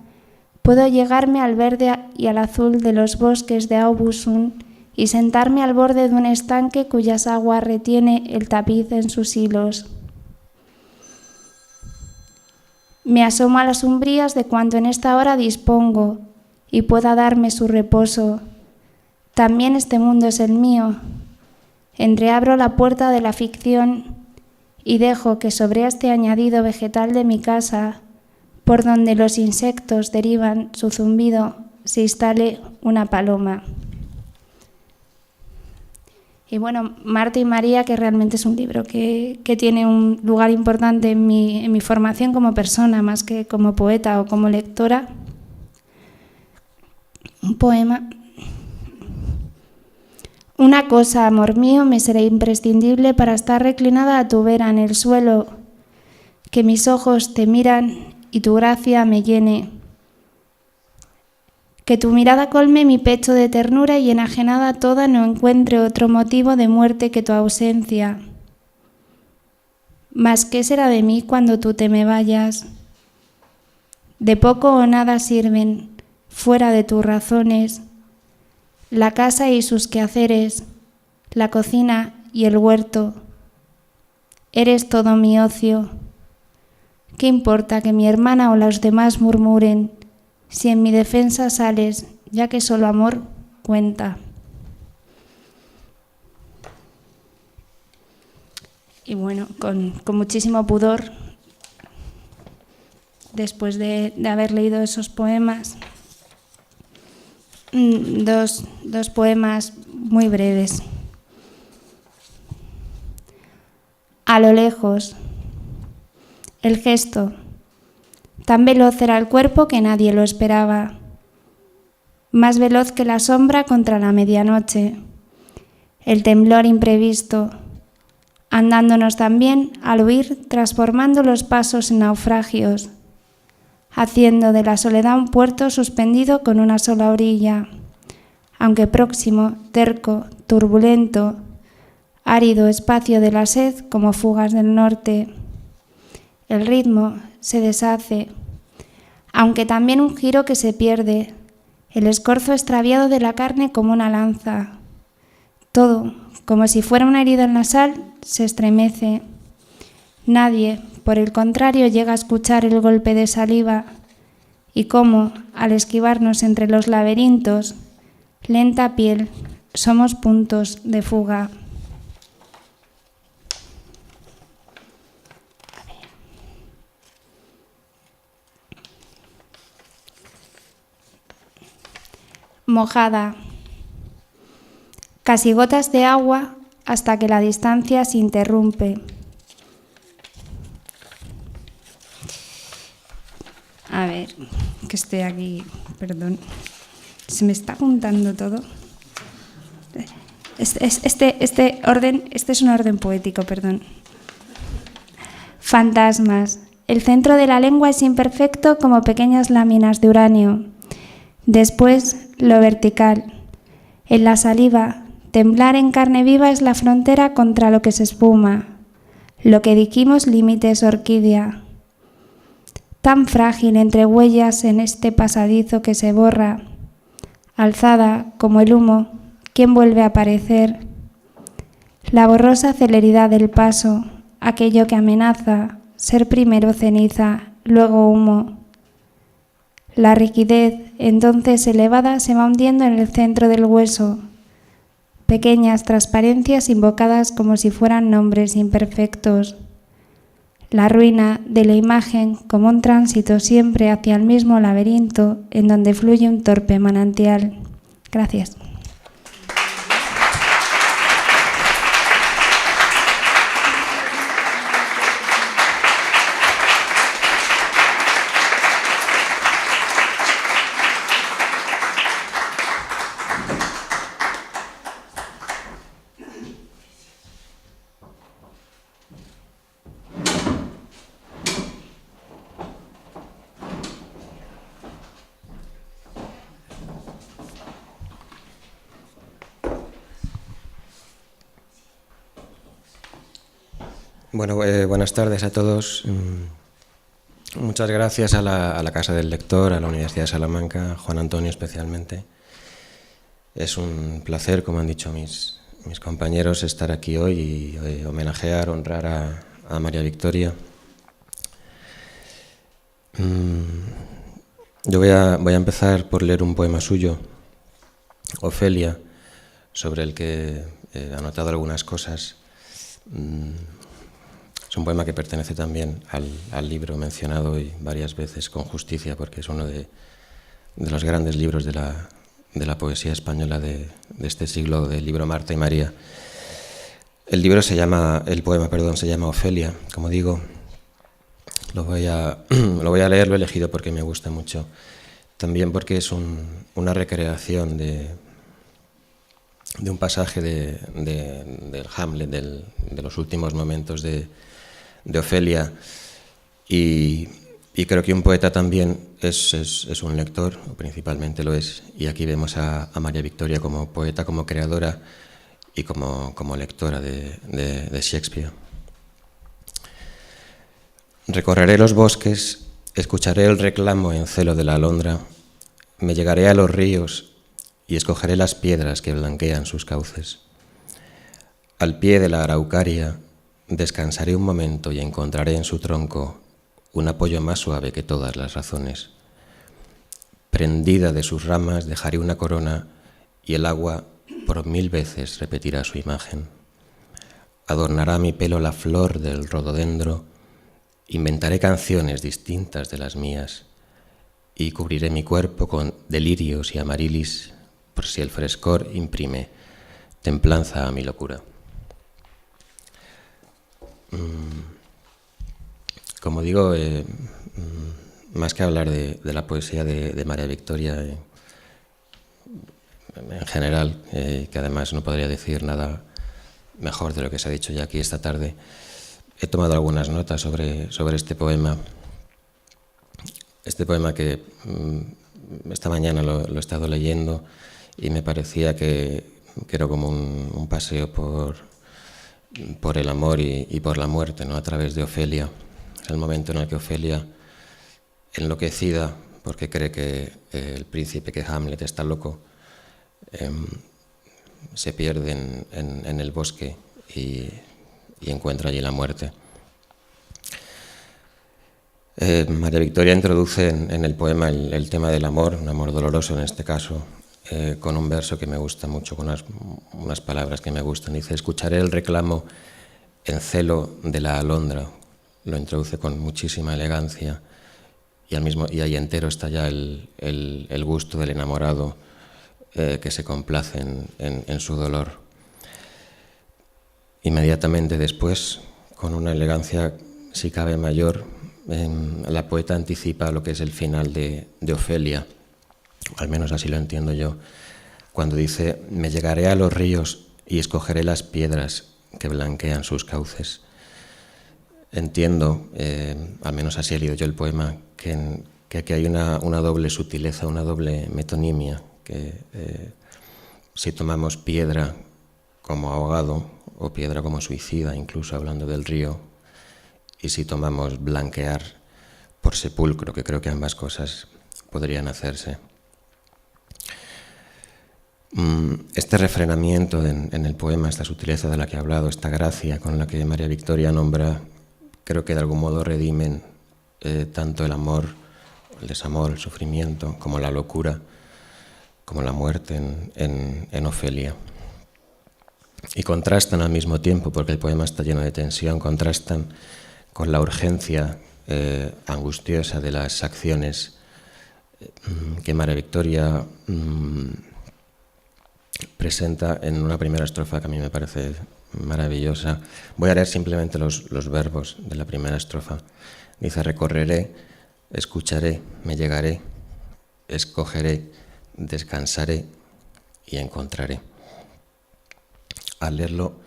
puedo llegarme al verde y al azul de los bosques de Aubusson y sentarme al borde de un estanque cuyas aguas retiene el tapiz en sus hilos. Me asomo a las umbrías de cuanto en esta hora dispongo y pueda darme su reposo. También este mundo es el mío. Entreabro la puerta de la ficción y dejo que sobre este añadido vegetal de mi casa por donde los insectos derivan su zumbido, se instale una paloma. Y bueno, Marta y María, que realmente es un libro que tiene un lugar importante en mi formación como persona, más que como poeta o como lectora. Un poema. Una cosa, amor mío, me será imprescindible para estar reclinada a tu vera en el suelo, que mis ojos te miran y tu gracia me llene. Que tu mirada colme mi pecho de ternura y enajenada toda no encuentre otro motivo de muerte que tu ausencia. Mas ¿qué será de mí cuando tú te me vayas? De poco o nada sirven, fuera de tus razones, la casa y sus quehaceres, la cocina y el huerto. Eres todo mi ocio. ¿Qué importa que mi hermana o los demás murmuren? Si en mi defensa sales, ya que solo amor cuenta. Y bueno, con muchísimo pudor, después de haber leído esos poemas, dos poemas muy breves. A lo lejos, el gesto. Tan veloz era el cuerpo que nadie lo esperaba, más veloz que la sombra contra la medianoche. El temblor imprevisto, andándonos también al huir, transformando los pasos en naufragios, haciendo de la soledad un puerto suspendido con una sola orilla, aunque próximo, terco, turbulento, árido espacio de la sed como fugas del norte. El ritmo se deshace, aunque también un giro que se pierde, el escorzo extraviado de la carne como una lanza. Todo, como si fuera una herida en la sal, se estremece. Nadie, por el contrario, llega a escuchar el golpe de saliva y cómo, al esquivarnos entre los laberintos, lenta piel, somos puntos de fuga. Mojada, casi gotas de agua hasta que la distancia se interrumpe. A ver, que estoy aquí, perdón, se me está juntando todo. Este es un orden poético, perdón. Fantasmas. El centro de la lengua es imperfecto como pequeñas láminas de uranio. Después, lo vertical. En la saliva, temblar en carne viva es la frontera contra lo que se espuma. Lo que dijimos límites orquídea. Tan frágil entre huellas en este pasadizo que se borra. Alzada como el humo, ¿quién vuelve a aparecer? La borrosa celeridad del paso, aquello que amenaza, ser primero ceniza, luego humo. La rigidez, entonces elevada, se va hundiendo en el centro del hueso. Pequeñas transparencias invocadas como si fueran nombres imperfectos. La ruina de la imagen como un tránsito siempre hacia el mismo laberinto en donde fluye un torpe manantial. Gracias. Bueno, buenas tardes a todos. Muchas gracias a la Casa del Lector, a la Universidad de Salamanca, a Juan Antonio especialmente. Es un placer, como han dicho mis compañeros, estar aquí hoy y homenajear, honrar a María Victoria. Yo voy a empezar por leer un poema suyo, Ofelia, sobre el que he anotado algunas cosas. Es un poema que pertenece también al libro mencionado hoy varias veces con justicia, porque es uno de los grandes libros de la poesía española de este siglo, del libro Marta y María. El poema se llama Ofelia, como digo. Lo voy a leer, lo he elegido porque me gusta mucho. También porque es una recreación de un pasaje del Hamlet, de los últimos momentos de Ofelia. Y creo que un poeta también es un lector, o principalmente lo es. Y aquí vemos a María Victoria como poeta, como creadora y como lectora de Shakespeare. Recorreré los bosques, escucharé el reclamo en celo de la alondra, me llegaré a los ríos y escogeré las piedras que blanquean sus cauces. Al pie de la araucaria descansaré un momento y encontraré en su tronco un apoyo más suave que todas las razones. Prendida de sus ramas dejaré una corona y el agua por 1000 veces repetirá su imagen. Adornará mi pelo la flor del rododendro, inventaré canciones distintas de las mías y cubriré mi cuerpo con delirios y amarilis por si el frescor imprime templanza a mi locura. Como digo, más que hablar de la poesía de María Victoria en general, que además no podría decir nada mejor de lo que se ha dicho ya aquí esta tarde, he tomado algunas notas sobre este poema. Este poema que esta mañana lo he estado leyendo y me parecía que era como un paseo por el amor y por la muerte, ¿no? A través de Ofelia. Es el momento en el que Ofelia, enloquecida porque cree que el príncipe, que Hamlet, está loco, se pierde en el bosque y encuentra allí la muerte. María Victoria introduce en el poema el tema del amor, un amor doloroso en este caso, con un verso que me gusta mucho, con unas palabras que me gustan. Dice: escucharé el reclamo en celo de la alondra. Lo introduce con muchísima elegancia y ahí entero está ya el gusto del enamorado que se complace en su dolor. Inmediatamente después, con una elegancia si cabe mayor, la poeta anticipa lo que es el final de Ofelia, al menos así lo entiendo yo, cuando dice: me llegaré a los ríos y escogeré las piedras que blanquean sus cauces. Entiendo, al menos así he leído yo el poema, que aquí hay una doble sutileza, una doble metonimia, que si tomamos piedra como ahogado o piedra como suicida, incluso hablando del río, y si tomamos blanquear por sepulcro, que creo que ambas cosas podrían hacerse. Este refrenamiento en el poema, esta sutileza de la que he hablado, esta gracia con la que María Victoria nombra, creo que de algún modo redimen tanto el amor, el desamor, el sufrimiento, como la locura, como la muerte en Ofelia. Y contrastan al mismo tiempo, porque el poema está lleno de tensión, contrastan con la urgencia angustiosa de las acciones que María Victoria presenta en una primera estrofa que a mí me parece maravillosa. Voy a leer simplemente los verbos de la primera estrofa. Dice: recorreré, escucharé, me llegaré, escogeré, descansaré y encontraré. Al leerlo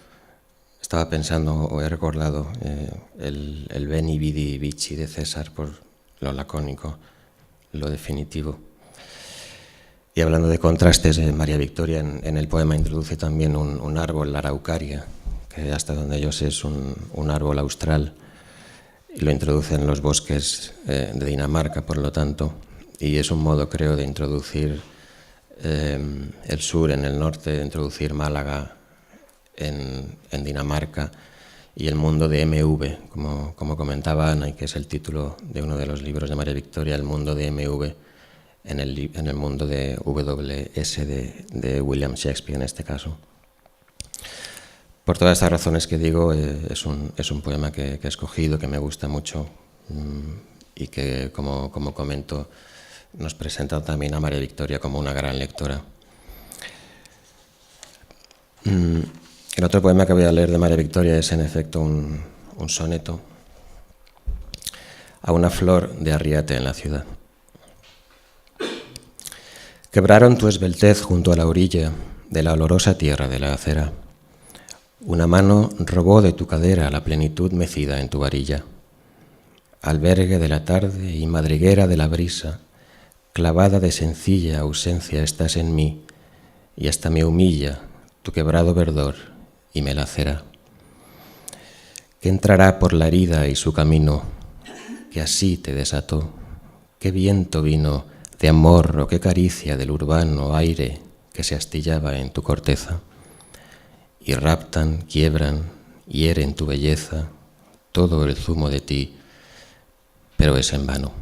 estaba pensando, o he recordado, el Veni Vidi Vici de César, por lo lacónico, lo definitivo. Y hablando de contrastes, María Victoria en el poema introduce también un árbol, la araucaria, que hasta donde yo sé es un árbol austral, y lo introduce en los bosques de Dinamarca, por lo tanto, y es un modo, creo, de introducir el sur en el norte, de introducir Málaga en Dinamarca, y el mundo de MV, como comentaba Ana, y que es el título de uno de los libros de María Victoria, el mundo de MV, en el mundo de WS de William Shakespeare en este caso. Por todas estas razones que digo, es un poema que he escogido, que me gusta mucho y que, como comento, nos presenta también a María Victoria como una gran lectora. El otro poema que voy a leer de María Victoria es, en efecto, un soneto a una flor de arriate en la ciudad. Quebraron tu esbeltez junto a la orilla de la olorosa tierra de la acera. Una mano robó de tu cadera la plenitud mecida en tu varilla. Albergue de la tarde y madriguera de la brisa, clavada de sencilla ausencia estás en mí, y hasta me humilla tu quebrado verdor y me lacera. ¿Qué entrará por la herida y su camino, que así te desató? ¿Qué viento vino de amor o qué caricia del urbano aire que se astillaba en tu corteza? Y raptan, quiebran, hieren tu belleza, todo el zumo de ti, pero es en vano.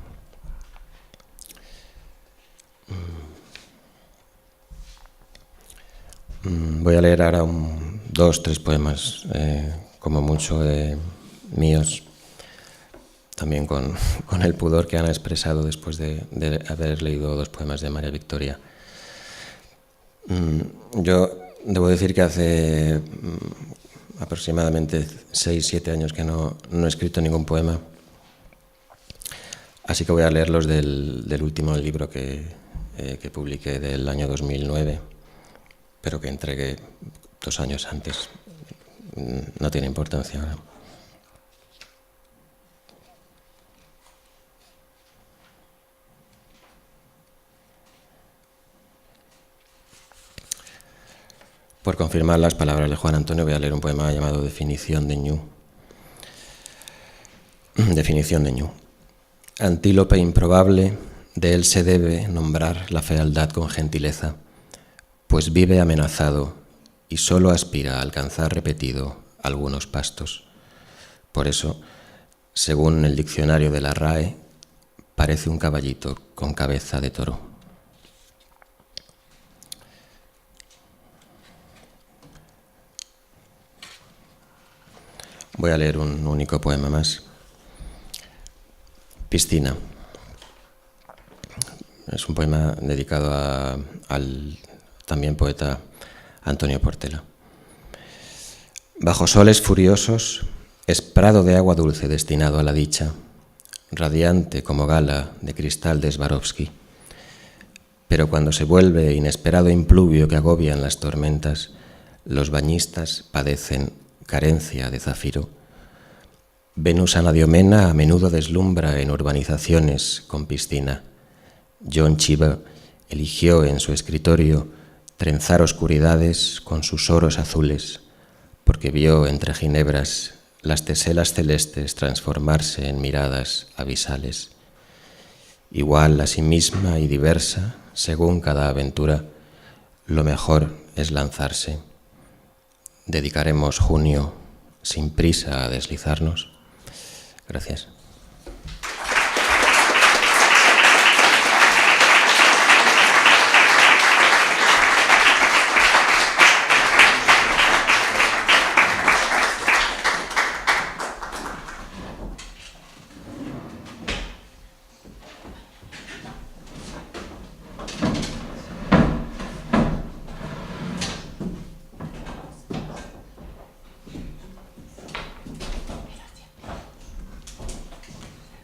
Voy a leer ahora 2, 3 poemas, como mucho, míos, también con el pudor que han expresado después de haber leído 2 poemas de María Victoria. Yo debo decir que hace aproximadamente 6, 7 años que no he escrito ningún poema, así que voy a leerlos del último libro que publiqué del año 2009, pero que entregué 2 años antes. No tiene importancia ahora. Por confirmar las palabras de Juan Antonio, voy a leer un poema llamado Definición de ñu. Definición de ñu. Antílope improbable, de él se debe nombrar la fealdad con gentileza, pues vive amenazado y solo aspira a alcanzar repetido algunos pastos. Por eso, según el diccionario de la RAE, parece un caballito con cabeza de toro. Voy a leer un único poema más. Piscina. Es un poema dedicado al también poeta Antonio Portela. Bajo soles furiosos es prado de agua dulce destinado a la dicha, radiante como gala de cristal de Swarovski. Pero cuando se vuelve inesperado impluvio que agobian las tormentas, los bañistas padecen carencia de zafiro. Venus Anadiomena a menudo deslumbra en urbanizaciones con piscina. John Cheever eligió en su escritorio trenzar oscuridades con sus oros azules, porque vio entre ginebras las teselas celestes transformarse en miradas abisales. Igual a sí misma y diversa, según cada aventura, lo mejor es lanzarse. Dedicaremos junio sin prisa a deslizarnos. Gracias.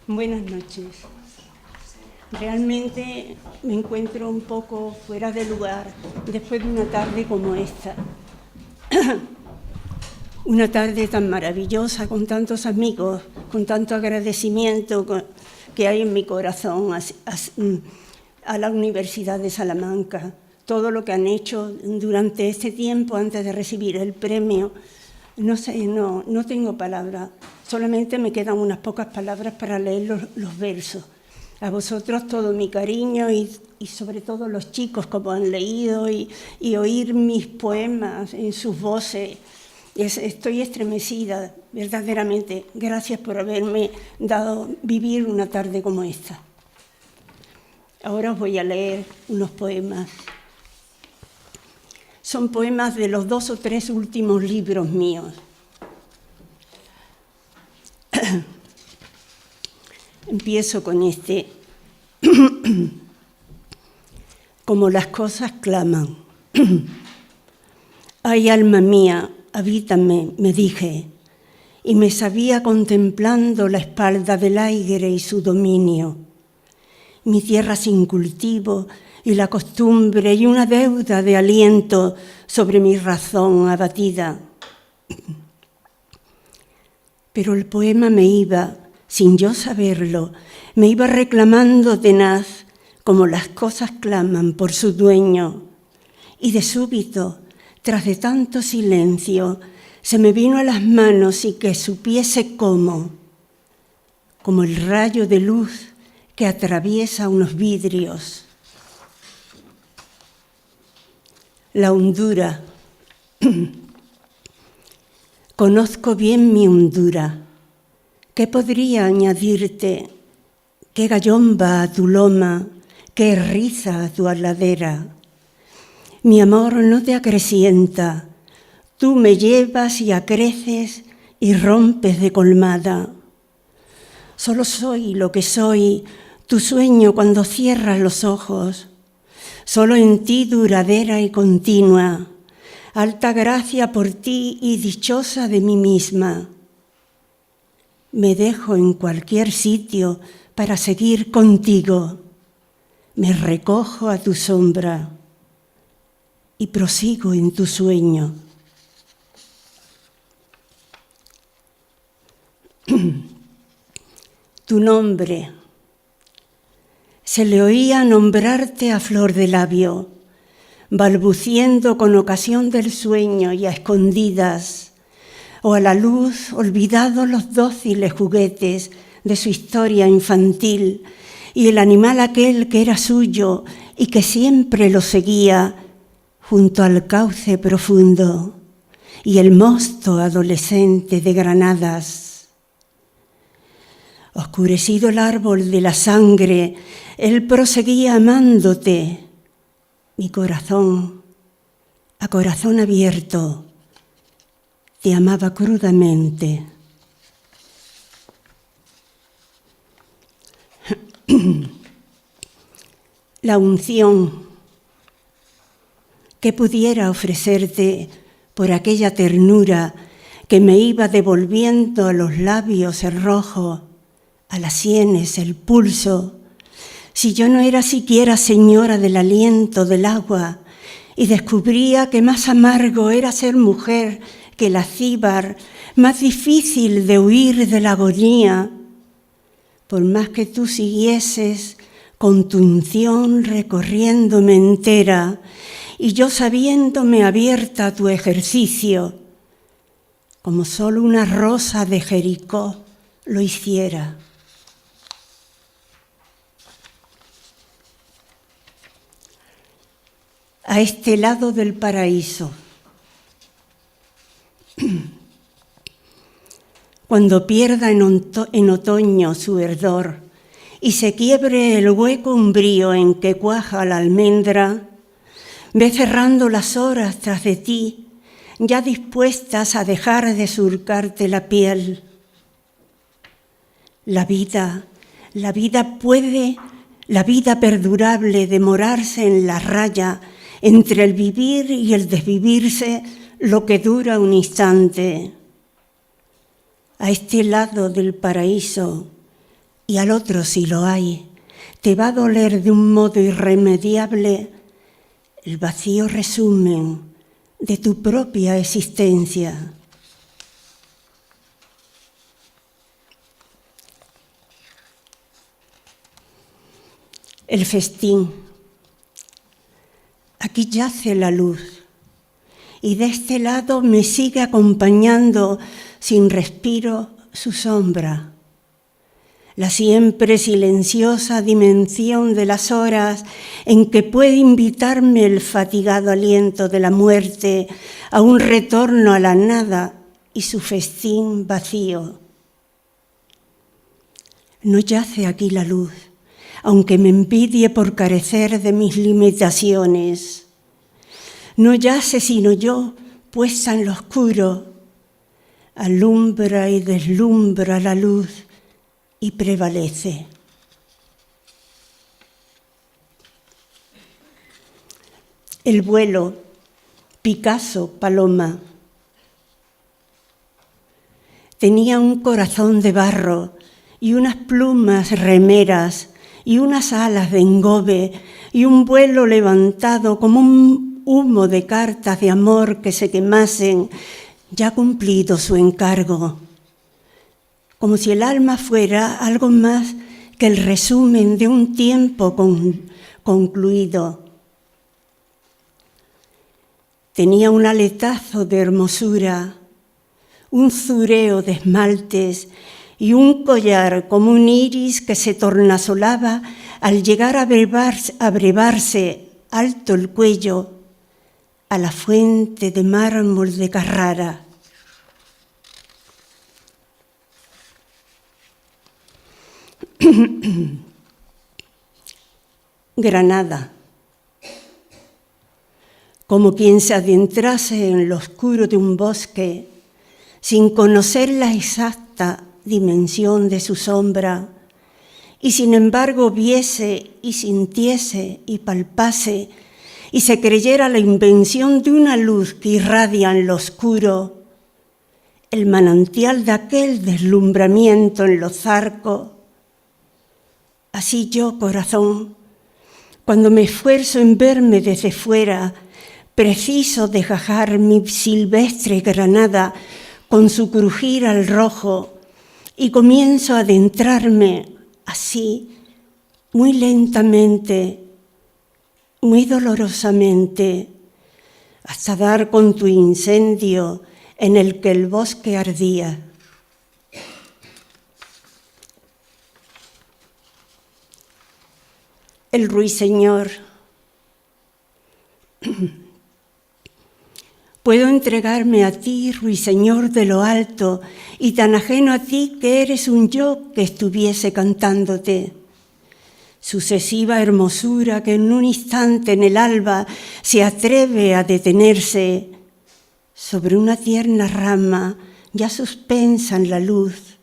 Buenas noches. Realmente me encuentro un poco fuera de lugar después de una tarde como esta. Una tarde tan maravillosa, con tantos amigos, con tanto agradecimiento que hay en mi corazón a la Universidad de Salamanca. Todo lo que han hecho durante este tiempo antes de recibir el premio. No sé, no tengo palabras. Solamente me quedan unas pocas palabras para leer los versos. A vosotros todo mi cariño y sobre todo los chicos como han leído y oír mis poemas en sus voces. Estoy estremecida, verdaderamente. Gracias por haberme dado vivir una tarde como esta. Ahora os voy a leer unos poemas. Son poemas de los 2 o 3 últimos libros míos. Empiezo con este. Como las cosas claman. Ay, alma mía, habítame, me dije, y me sabía contemplando la espalda del aire y su dominio. Mi tierra sin cultivo y la costumbre y una deuda de aliento sobre mi razón abatida. Pero el poema me iba, sin yo saberlo, me iba reclamando tenaz, como las cosas claman por su dueño. Y de súbito, tras de tanto silencio, se me vino a las manos y que supiese cómo, como el rayo de luz que atraviesa unos vidrios. La hondura. Conozco bien mi hondura. ¿Qué podría añadirte? ¿Qué gallomba a tu loma? ¿Qué riza a tu ladera? Mi amor no te acrecienta. Tú me llevas y acreces y rompes de colmada. Solo soy lo que soy, tu sueño cuando cierras los ojos. Solo en ti duradera y continua, alta gracia por ti y dichosa de mí misma. Me dejo en cualquier sitio para seguir contigo. Me recojo a tu sombra y prosigo en tu sueño. Tu nombre. Se le oía nombrarte a flor de labio, balbuciendo con ocasión del sueño y a escondidas, o a la luz olvidados los dóciles juguetes de su historia infantil y el animal aquel que era suyo y que siempre lo seguía junto al cauce profundo, y el mosto adolescente de granadas. Oscurecido el árbol de la sangre, él proseguía amándote. Mi corazón, a corazón abierto, te amaba crudamente. La unción que pudiera ofrecerte por aquella ternura que me iba devolviendo a los labios el rojo, a las sienes el pulso, si yo no era siquiera señora del aliento del agua y descubría que más amargo era ser mujer que el acíbar, más difícil de huir de la agonía, por más que tú siguieses con tu unción recorriéndome entera y yo sabiéndome abierta a tu ejercicio, como solo una rosa de Jericó lo hiciera. A este lado del paraíso, cuando pierda en otoño su verdor y se quiebre el hueco umbrío en que cuaja la almendra, ve cerrando las horas tras de ti, ya dispuestas a dejar de surcarte la piel. La vida perdurable demorarse en la raya entre el vivir y el desvivirse, lo que dura un instante. A este lado del paraíso y al otro si lo hay, te va a doler de un modo irremediable el vacío resumen de tu propia existencia. El festín. Aquí yace la luz y de este lado me sigue acompañando sin respiro su sombra. La siempre silenciosa dimensión de las horas en que puede invitarme el fatigado aliento de la muerte a un retorno a la nada y su festín vacío. No yace aquí la luz, aunque me envidie por carecer de mis limitaciones. no yace sino yo, puesta en lo oscuro, alumbra y deslumbra la luz y prevalece. El vuelo, Picasso, Paloma. Tenía un corazón de barro y unas plumas remeras y unas alas de engobe y un vuelo levantado como un humo de cartas de amor que se quemasen, ya cumplido su encargo. Como si el alma fuera algo más que el resumen de un tiempo concluido. Tenía un aletazo de hermosura, un zureo de esmaltes y un collar como un iris que se tornasolaba al llegar a brevarse alto el cuello a la fuente de mármol de Carrara. Granada. Como quien se adentrase en lo oscuro de un bosque, sin conocer la exacta dimensión de su sombra, y sin embargo viese y sintiese y palpase, y se creyera la invención de una luz que irradia en lo oscuro, el manantial de aquel deslumbramiento en los zarcos. Así yo, corazón, cuando me esfuerzo en verme desde fuera, preciso desgajar mi silvestre Granada con su crujir al rojo y comienzo a adentrarme así, muy lentamente, muy dolorosamente, hasta dar con tu incendio en el que el bosque ardía. El ruiseñor. Puedo entregarme a ti, ruiseñor de lo alto, y tan ajeno a ti que eres un yo que estuviese cantándote. Sucesiva hermosura que en un instante en el alba se atreve a detenerse sobre una tierna rama ya suspensa en la luz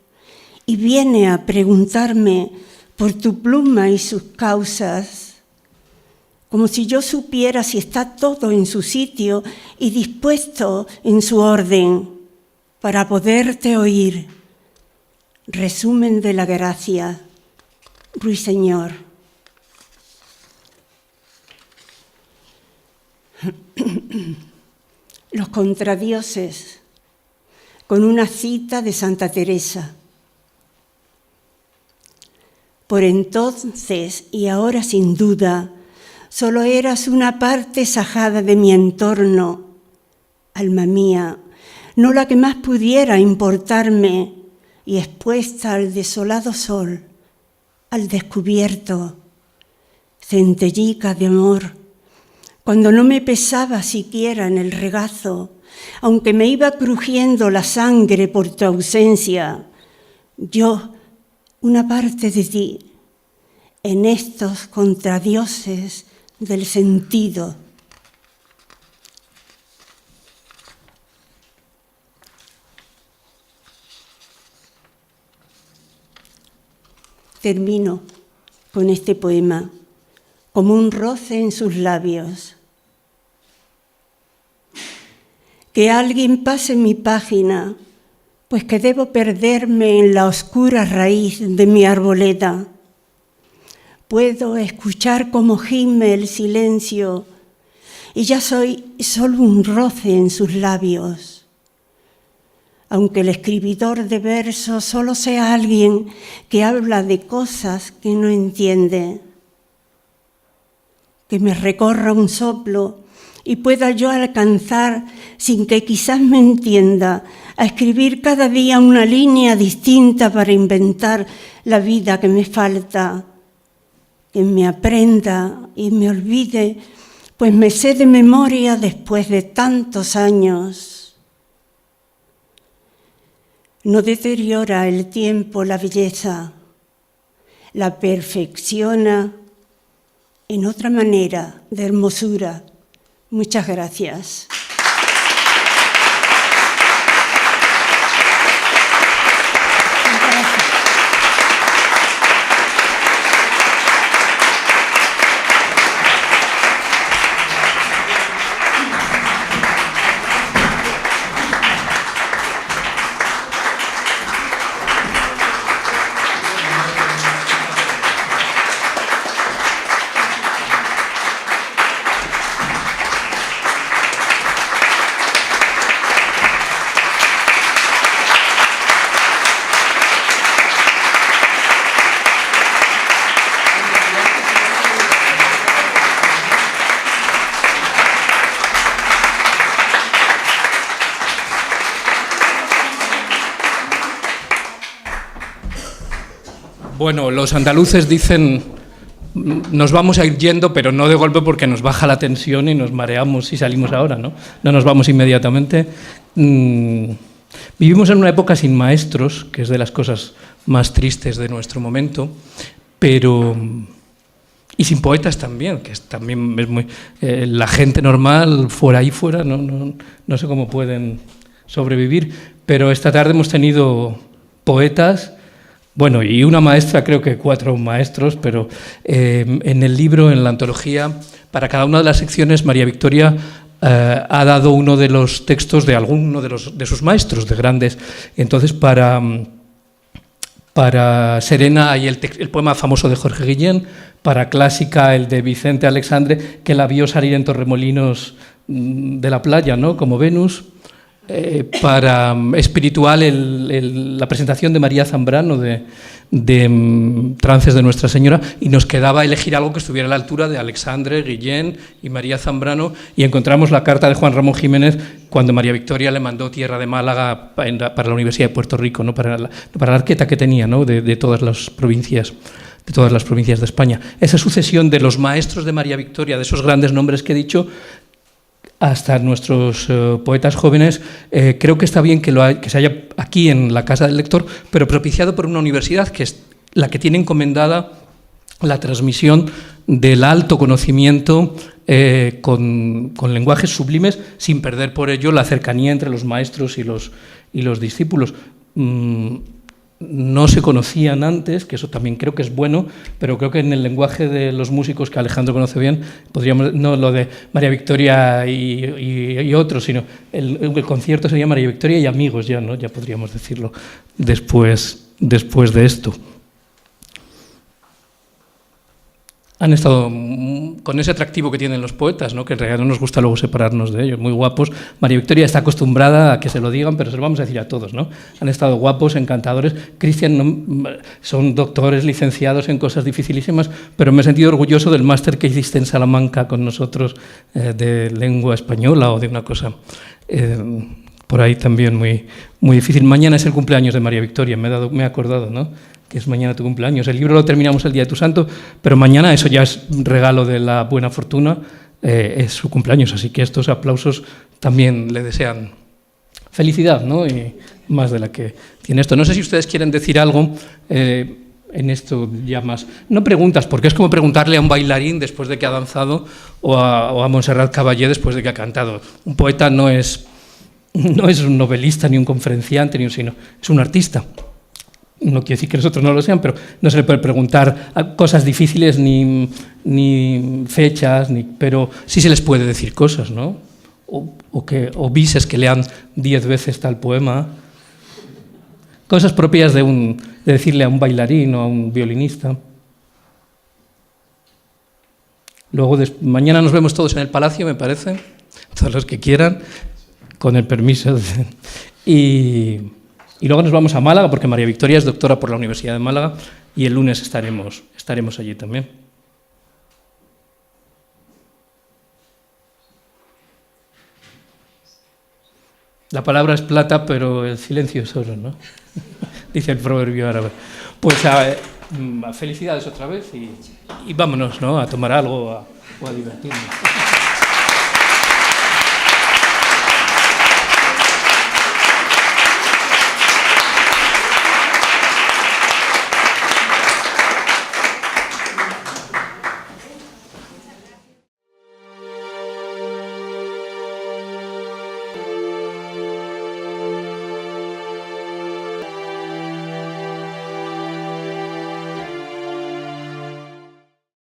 y viene a preguntarme por tu pluma y sus causas, como si yo supiera si está todo en su sitio y dispuesto en su orden para poderte oír. Resumen de la gracia, ruiseñor. Los contradioses, con una cita de Santa Teresa. Por entonces y ahora sin duda, solo eras una parte sajada de mi entorno, alma mía, no la que más pudiera importarme y expuesta al desolado sol, al descubierto, centellica de amor, cuando no me pesaba siquiera en el regazo, aunque me iba crujiendo la sangre por tu ausencia, yo, una parte de ti, en estos contradioses del sentido. Termino con este poema, como un roce en sus labios. Que alguien pase mi página, pues que debo perderme en la oscura raíz de mi arboleda. Puedo escuchar cómo gime el silencio y ya soy solo un roce en sus labios. Aunque el escribidor de versos solo sea alguien que habla de cosas que no entiende. Que me recorra un soplo y pueda yo alcanzar, sin que quizás me entienda, a escribir cada día una línea distinta para inventar la vida que me falta. Que me aprenda y me olvide, pues me sé de memoria después de tantos años. No deteriora el tiempo la belleza, la perfecciona en otra manera de hermosura, Muchas gracias. Bueno, los andaluces dicen, nos vamos a ir yendo, pero no de golpe porque nos baja la tensión y nos mareamos si salimos ahora, ¿no? No nos vamos inmediatamente. Vivimos en una época sin maestros, que es de las cosas más tristes de nuestro momento, pero... Y sin poetas también, que también es muy... la gente normal, fuera y fuera, no sé cómo pueden sobrevivir, pero esta tarde hemos tenido poetas. Bueno, y una maestra, creo que 4 maestros, pero en el libro, en la antología, para cada una de las secciones, María Victoria ha dado uno de los textos de alguno de sus maestros, de grandes. Entonces, para Serena hay el poema famoso de Jorge Guillén, para Clásica el de Vicente Alexandre, que la vio salir en Torremolinos de la playa, ¿no? Como Venus. Para espiritual la presentación de María Zambrano de Trances de Nuestra Señora, y nos quedaba elegir algo que estuviera a la altura de Alexandre, Guillén y María Zambrano, y encontramos la carta de Juan Ramón Jiménez cuando María Victoria le mandó Tierra de Málaga para la Universidad de Puerto Rico, ¿no? para la arqueta que tenía, ¿no? de todas las provincias de España. Esa sucesión de los maestros de María Victoria, de esos grandes nombres que he dicho, hasta nuestros poetas jóvenes, creo que está bien que se haya aquí en la Casa del Lector, pero propiciado por una universidad que es la que tiene encomendada la transmisión del alto conocimiento con lenguajes sublimes, sin perder por ello la cercanía entre los maestros y los discípulos. No se conocían antes, que eso también creo que es bueno, pero creo que en el lenguaje de los músicos que Alejandro conoce bien, podríamos, no lo de María Victoria y otros, sino el concierto sería María Victoria y amigos ya, ¿no? Ya podríamos decirlo después de esto. Han estado con ese atractivo que tienen los poetas, ¿no? Que en realidad no nos gusta luego separarnos de ellos, muy guapos. María Victoria está acostumbrada a que se lo digan, pero se lo vamos a decir a todos, ¿no? Han estado guapos, encantadores. Cristian, son doctores, licenciados en cosas dificilísimas, pero me he sentido orgulloso del máster que hiciste en Salamanca con nosotros de lengua española o de una cosa por ahí también muy, muy difícil. Mañana es el cumpleaños de María Victoria, me he acordado, ¿no? Que es mañana tu cumpleaños. El libro lo terminamos el día de tu santo, pero mañana, eso ya es regalo de la buena fortuna, es su cumpleaños, así que estos aplausos también le desean felicidad, ¿no? Y más de la que tiene esto. No sé si ustedes quieren decir algo en esto ya más. No preguntas, porque es como preguntarle a un bailarín después de que ha danzado o a Montserrat Caballé después de que ha cantado. Un poeta no es un novelista, ni un conferenciante, sino es un artista. No quiere decir que los otros no lo sean, pero no se le puede preguntar cosas difíciles ni fechas, pero sí se les puede decir cosas, ¿no? O bises que lean 10 veces tal poema. Cosas propias de decirle a un bailarín o a un violinista. Luego, mañana nos vemos todos en el Palacio, me parece, todos los que quieran, con el permiso. Y luego nos vamos a Málaga, porque María Victoria es doctora por la Universidad de Málaga, y el lunes estaremos allí también. La palabra es plata, pero el silencio es oro, ¿no? Dice el proverbio árabe. Pues felicidades otra vez y vámonos, ¿no? A tomar algo o a divertirnos.